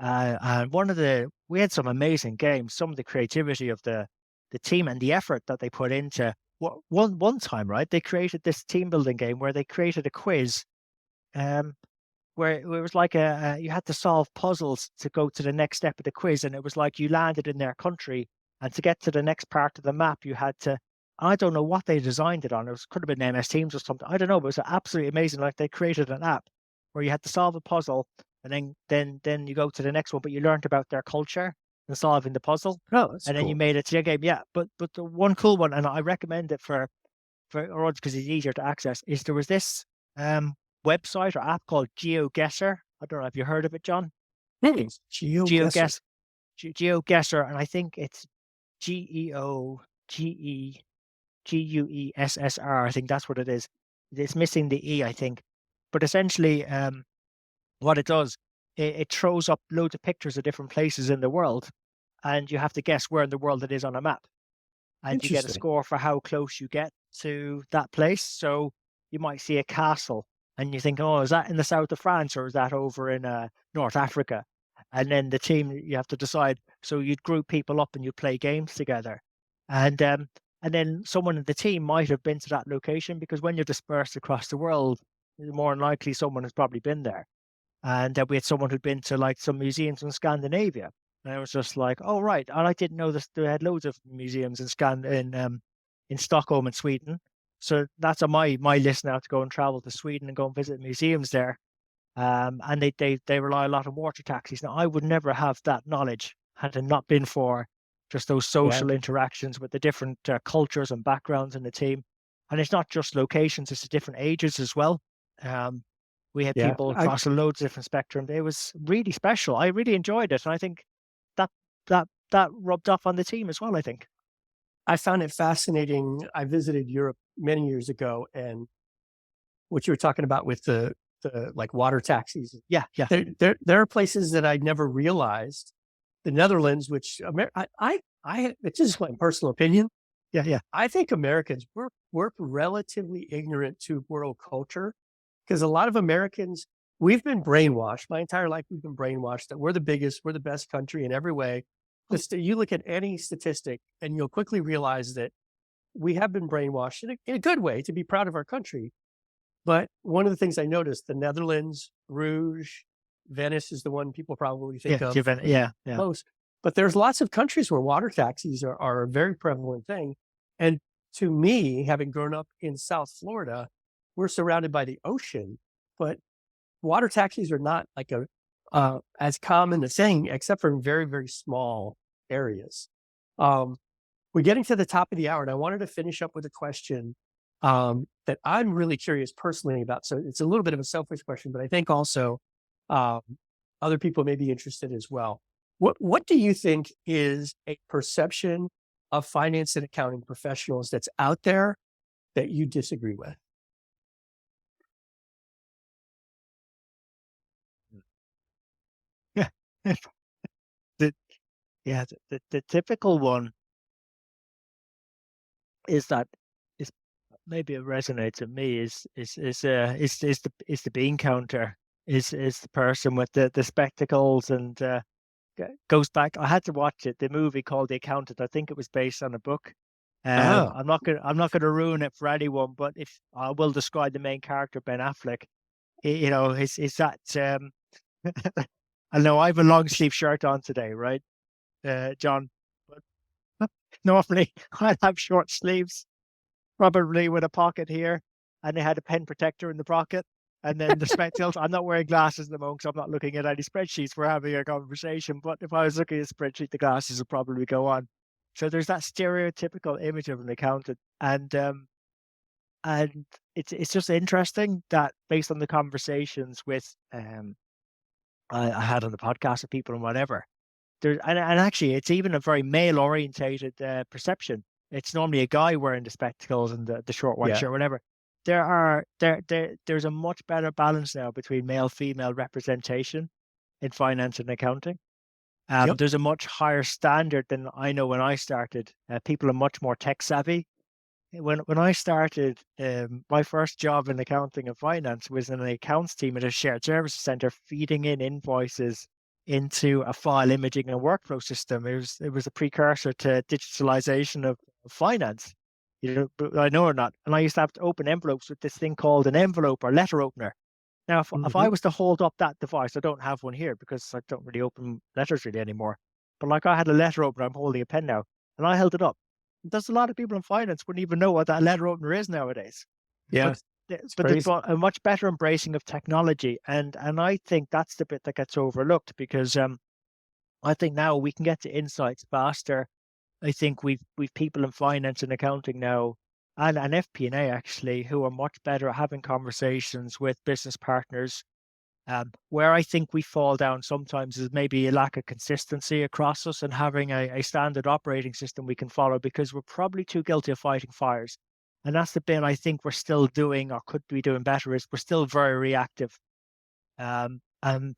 And we had some amazing games. Some of the creativity of the team and the effort that they put into one time, right? They created this team building game where they created a quiz, um, where it was like you had to solve puzzles to go to the next step of the quiz, and it was like you landed in their country, and to get to the next part of the map, you had to. I don't know what they designed it on. Could have been MS Teams or something. I don't know, but it was absolutely amazing. Like they created an app where you had to solve a puzzle, and then you go to the next one, but you learned about their culture and solving the puzzle, Oh, that's and then you cool. made it to the game. Yeah, but the one cool one, and I recommend it for our audience because it's easier to access, is there was this um website or app called GeoGuessr. I don't know if you heard of it, John. Hmm. GeoGuessr. GeoGuess GeoGuessr, and I think it's GeoGuessr. I think that's what it is. It's missing the E, I think. But essentially, what it does, it throws up loads of pictures of different places in the world, and you have to guess where in the world it is on a map. And you get a Interesting. score for how close you get to that place. So you might see a castle and you think, oh, is that in the south of France or is that over in North Africa? And then the team, you have to decide. So you'd group people up and you'd play games together. And then someone in the team might have been to that location because when you're dispersed across the world, more than likely someone has probably been there. And we had someone who'd been to like some museums in Scandinavia. And I was just like, oh, right. And I didn't know this. They had loads of museums in Stockholm and Sweden. So that's on my list now to go and travel to Sweden and go and visit museums there. And they rely a lot on water taxis. Now, I would never have that knowledge had it not been for just those Yeah. social interactions with the different cultures and backgrounds in the team. And it's not just locations; it's the different ages as well. Um, we had Yeah. people across a loads of different spectrum. It was really special. I really enjoyed it, and I think that that rubbed off on the team as well. I think. I found it fascinating. I visited Europe many years ago, and what you were talking about with the like water taxis, Yeah, yeah, there are places that I'd never realized. The Netherlands, which it's just my personal opinion. yeah, yeah. I think Americans we're relatively ignorant to world culture because a lot of Americans we've been brainwashed my entire life. We've been brainwashed that we're the biggest, we're the best country in every way. Just you look at any statistic, and you'll quickly realize that we have been brainwashed in a good way to be proud of our country. But one of the things I noticed, the Netherlands, Rouge, Venice is the one people probably think Yeah, of given, yeah, yeah. most. But there's lots of countries where water taxis are a very prevalent thing. And to me, having grown up in South Florida, we're surrounded by the ocean, but water taxis are not like a as common a thing, except for in very, very small areas. Um, we're getting to the top of the hour, and I wanted to finish up with a question that I'm really curious personally about. So it's a little bit of a selfish question, but I think also um, other people may be interested as well. What do you think is a perception of finance and accounting professionals that's out there that you disagree with? Yeah. The the typical one is that is maybe it resonates with me is the bean counter, is the person with the spectacles and goes back. I had to watch it, the movie called The Accountant. I think it was based on a book. Oh, I'm not gonna ruin it for anyone, but if I will describe the main character, Ben Affleck, is that I know I have a long sleeve shirt on today, right? John. But normally I'd have short sleeves, probably with a pocket here, and they had a pen protector in the pocket. And then the spectacles. I'm not wearing glasses at the moment, so I'm not looking at any spreadsheets. We're having a conversation. But if I was looking at a spreadsheet, the glasses would probably go on. So there's that stereotypical image of an accountant, and it's just interesting that based on the conversations with I had on the podcast with people and whatever, there and actually it's even a very male orientated perception. It's normally a guy wearing the spectacles and the short white yeah. shirt, whatever. There's a much better balance now between male female representation in finance and accounting. Yep. There's a much higher standard than I know when I started. People are much more tech savvy. When I started, my first job in accounting and finance was in an accounts team at a shared services center, feeding in invoices into a file imaging and workflow system. It was a precursor to digitalization of finance. But I know or not. And I used to have to open envelopes with this thing called an envelope or letter opener. Now, if I Hmm. was to hold up that device, I don't have one here because I don't really open letters really anymore. But like I had a letter opener, I'm holding a pen now, and I held it up. There's a lot of people in finance wouldn't even know what that letter opener is nowadays. Yeah, But it's but they've crazy. got a much better embracing of technology, and I think that's the bit that gets overlooked because I think now we can get to insights faster. I think we've people in finance and accounting now, and FP&A actually, who are much better at having conversations with business partners. Where I think we fall down sometimes is maybe a lack of consistency across us and having a standard operating system we can follow because we're probably too guilty of fighting fires. And that's the bit I think we're still doing or could be doing better is we're still very reactive. And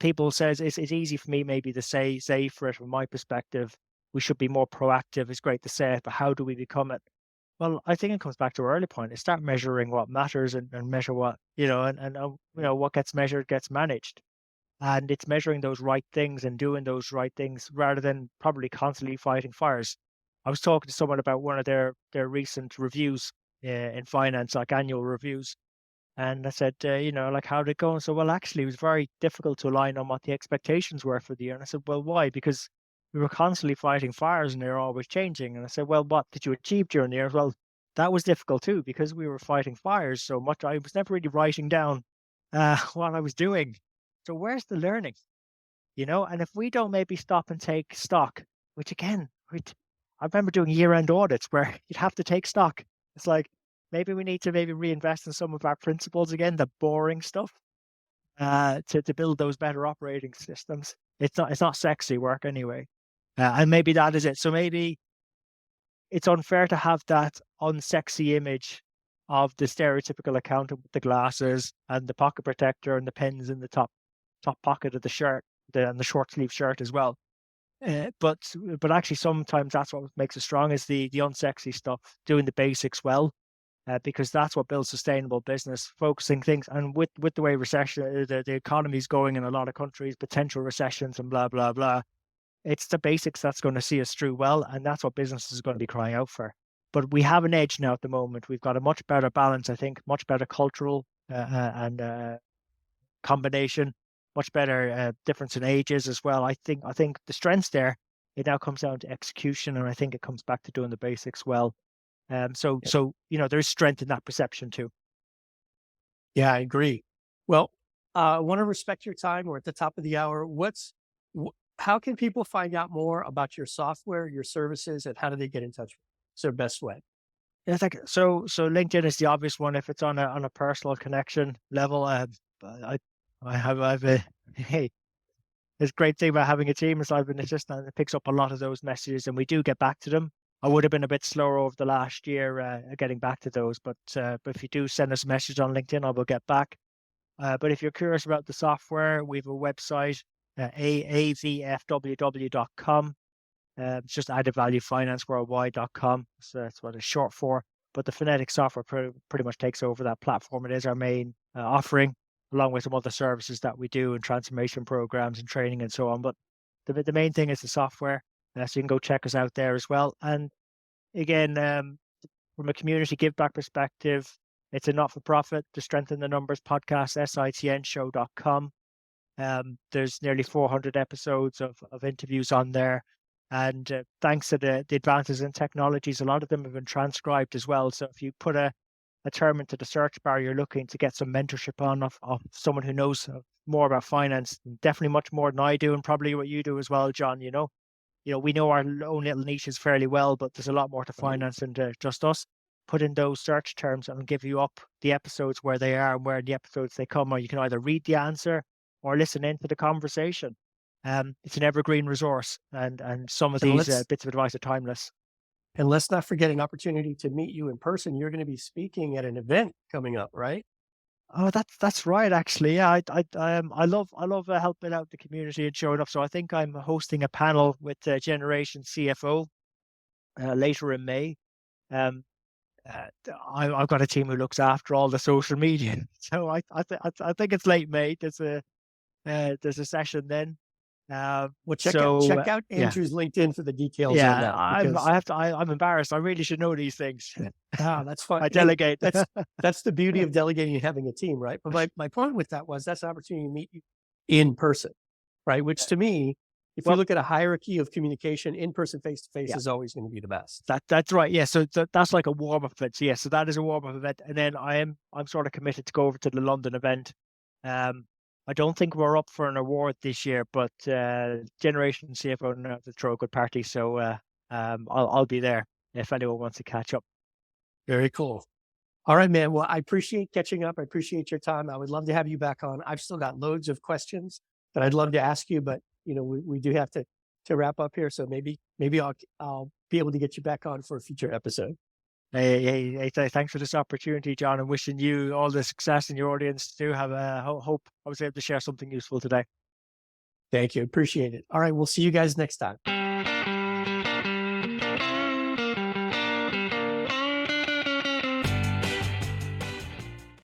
people says it's easy for me maybe to say for it from my perspective, we should be more proactive. It's great to say it, but how do we become it? Well, I think it comes back to our early point. Is start measuring what matters and measure what, what gets measured gets managed. And it's measuring those right things and doing those right things rather than probably constantly fighting fires. I was talking to someone about one of their recent reviews in finance, like annual reviews. And I said, like, how did it go? And so, well, actually, it was very difficult to align on what the expectations were for the year. And I said, well, why? Because we were constantly fighting fires and they're always changing. And I said, well, what did you achieve during the year? Well, that was difficult too, because we were fighting fires so much. I was never really writing down what I was doing. So where's the learning? And if we don't maybe stop and take stock, which again, I remember doing year-end audits where you'd have to take stock. It's like maybe we need to maybe reinvest in some of our principles again, the boring stuff, to build those better operating systems. It's not sexy work anyway, and maybe that is it. So maybe it's unfair to have that unsexy image of the stereotypical accountant with the glasses and the pocket protector and the pens in the top pocket of the shirt, and the short sleeve shirt as well. But actually, sometimes that's what makes us strong is the unsexy stuff, doing the basics well, because that's what builds sustainable business, focusing things. And with the way recession, the economy is going in a lot of countries, potential recessions and blah blah blah. It's the basics that's going to see us through well, and that's what business is going to be crying out for. But we have an edge now at the moment. We've got a much better balance, I think, much better cultural and combination, much better difference in ages as well. I think the strengths there. It now comes down to execution, and I think it comes back to doing the basics well. So there's strength in that perception too. Yeah, I agree. Well, I want to respect your time. We're at the top of the hour. How can people find out more about your software, your services, and how do they get in touch with you? It's their best way. Yeah, I think so. LinkedIn is the obvious one if it's on a personal connection level. I have a hey. it's a great thing about having a team is I've been assistant that picks up a lot of those messages, and we do get back to them. I would have been a bit slower over the last year getting back to those, but if you do send us a message on LinkedIn, I will get back. But if you're curious about the software, we have a website, avfww.com. It's just addedvaluefinanceworldwide.com. So that's what it's short for. But the Phonetic software pretty much takes over that platform. It is our main offering, along with some other services that we do and transformation programs and training and so on. But the main thing is the software. So you can go check us out there as well. And again, from a community give back perspective, it's a not-for-profit to strengthen the numbers podcast, sitnshow.com. There's nearly 400 episodes of interviews on there. And thanks to the advances in technologies, a lot of them have been transcribed as well. So if you put a term into the search bar, you're looking to get some mentorship on of someone who knows more about finance, definitely much more than I do, and probably what you do as well, John. We know our own little niches fairly well, but there's a lot more to finance than just us. Put in those search terms and give you up the episodes where they are and where the episodes they come, or you can either read the answer or listen into the conversation. It's an evergreen resource, and some of these bits of advice are timeless. And let's not forget an opportunity to meet you in person. You're going to be speaking at an event coming up, right? Oh, that's right. Actually, yeah, I love helping out the community and showing up. So I think I'm hosting a panel with Generation CFO later in May. I've got a team who looks after all the social media, so I think it's late May. There's a session then. Well, check out Andrew's LinkedIn for the details on that. I'm embarrassed. I really should know these things. That's fine. I delegate. That's the beauty of delegating and having a team, right? But my point with that was that's an opportunity to meet you in person, right? Which to me, if you look at a hierarchy of communication, in person, face to face is always going to be the best. That's right. Yeah. So that's like a warm up event. So so that is a warm up event, and then I'm sort of committed to go over to the London event. I don't think we're up for an award this year, but Generation CFO know to throw a good party, so I'll be there if anyone wants to catch up. Very cool. All right, man. Well, I appreciate catching up. I appreciate your time. I would love to have you back on. I've still got loads of questions that I'd love to ask you, but we do have to wrap up here. So maybe I'll be able to get you back on for a future episode. Hey, thanks for this opportunity, John, and wishing you all the success in your audience too. Have a hope I was able to share something useful today. Thank you. Appreciate it. All right. We'll see you guys next time.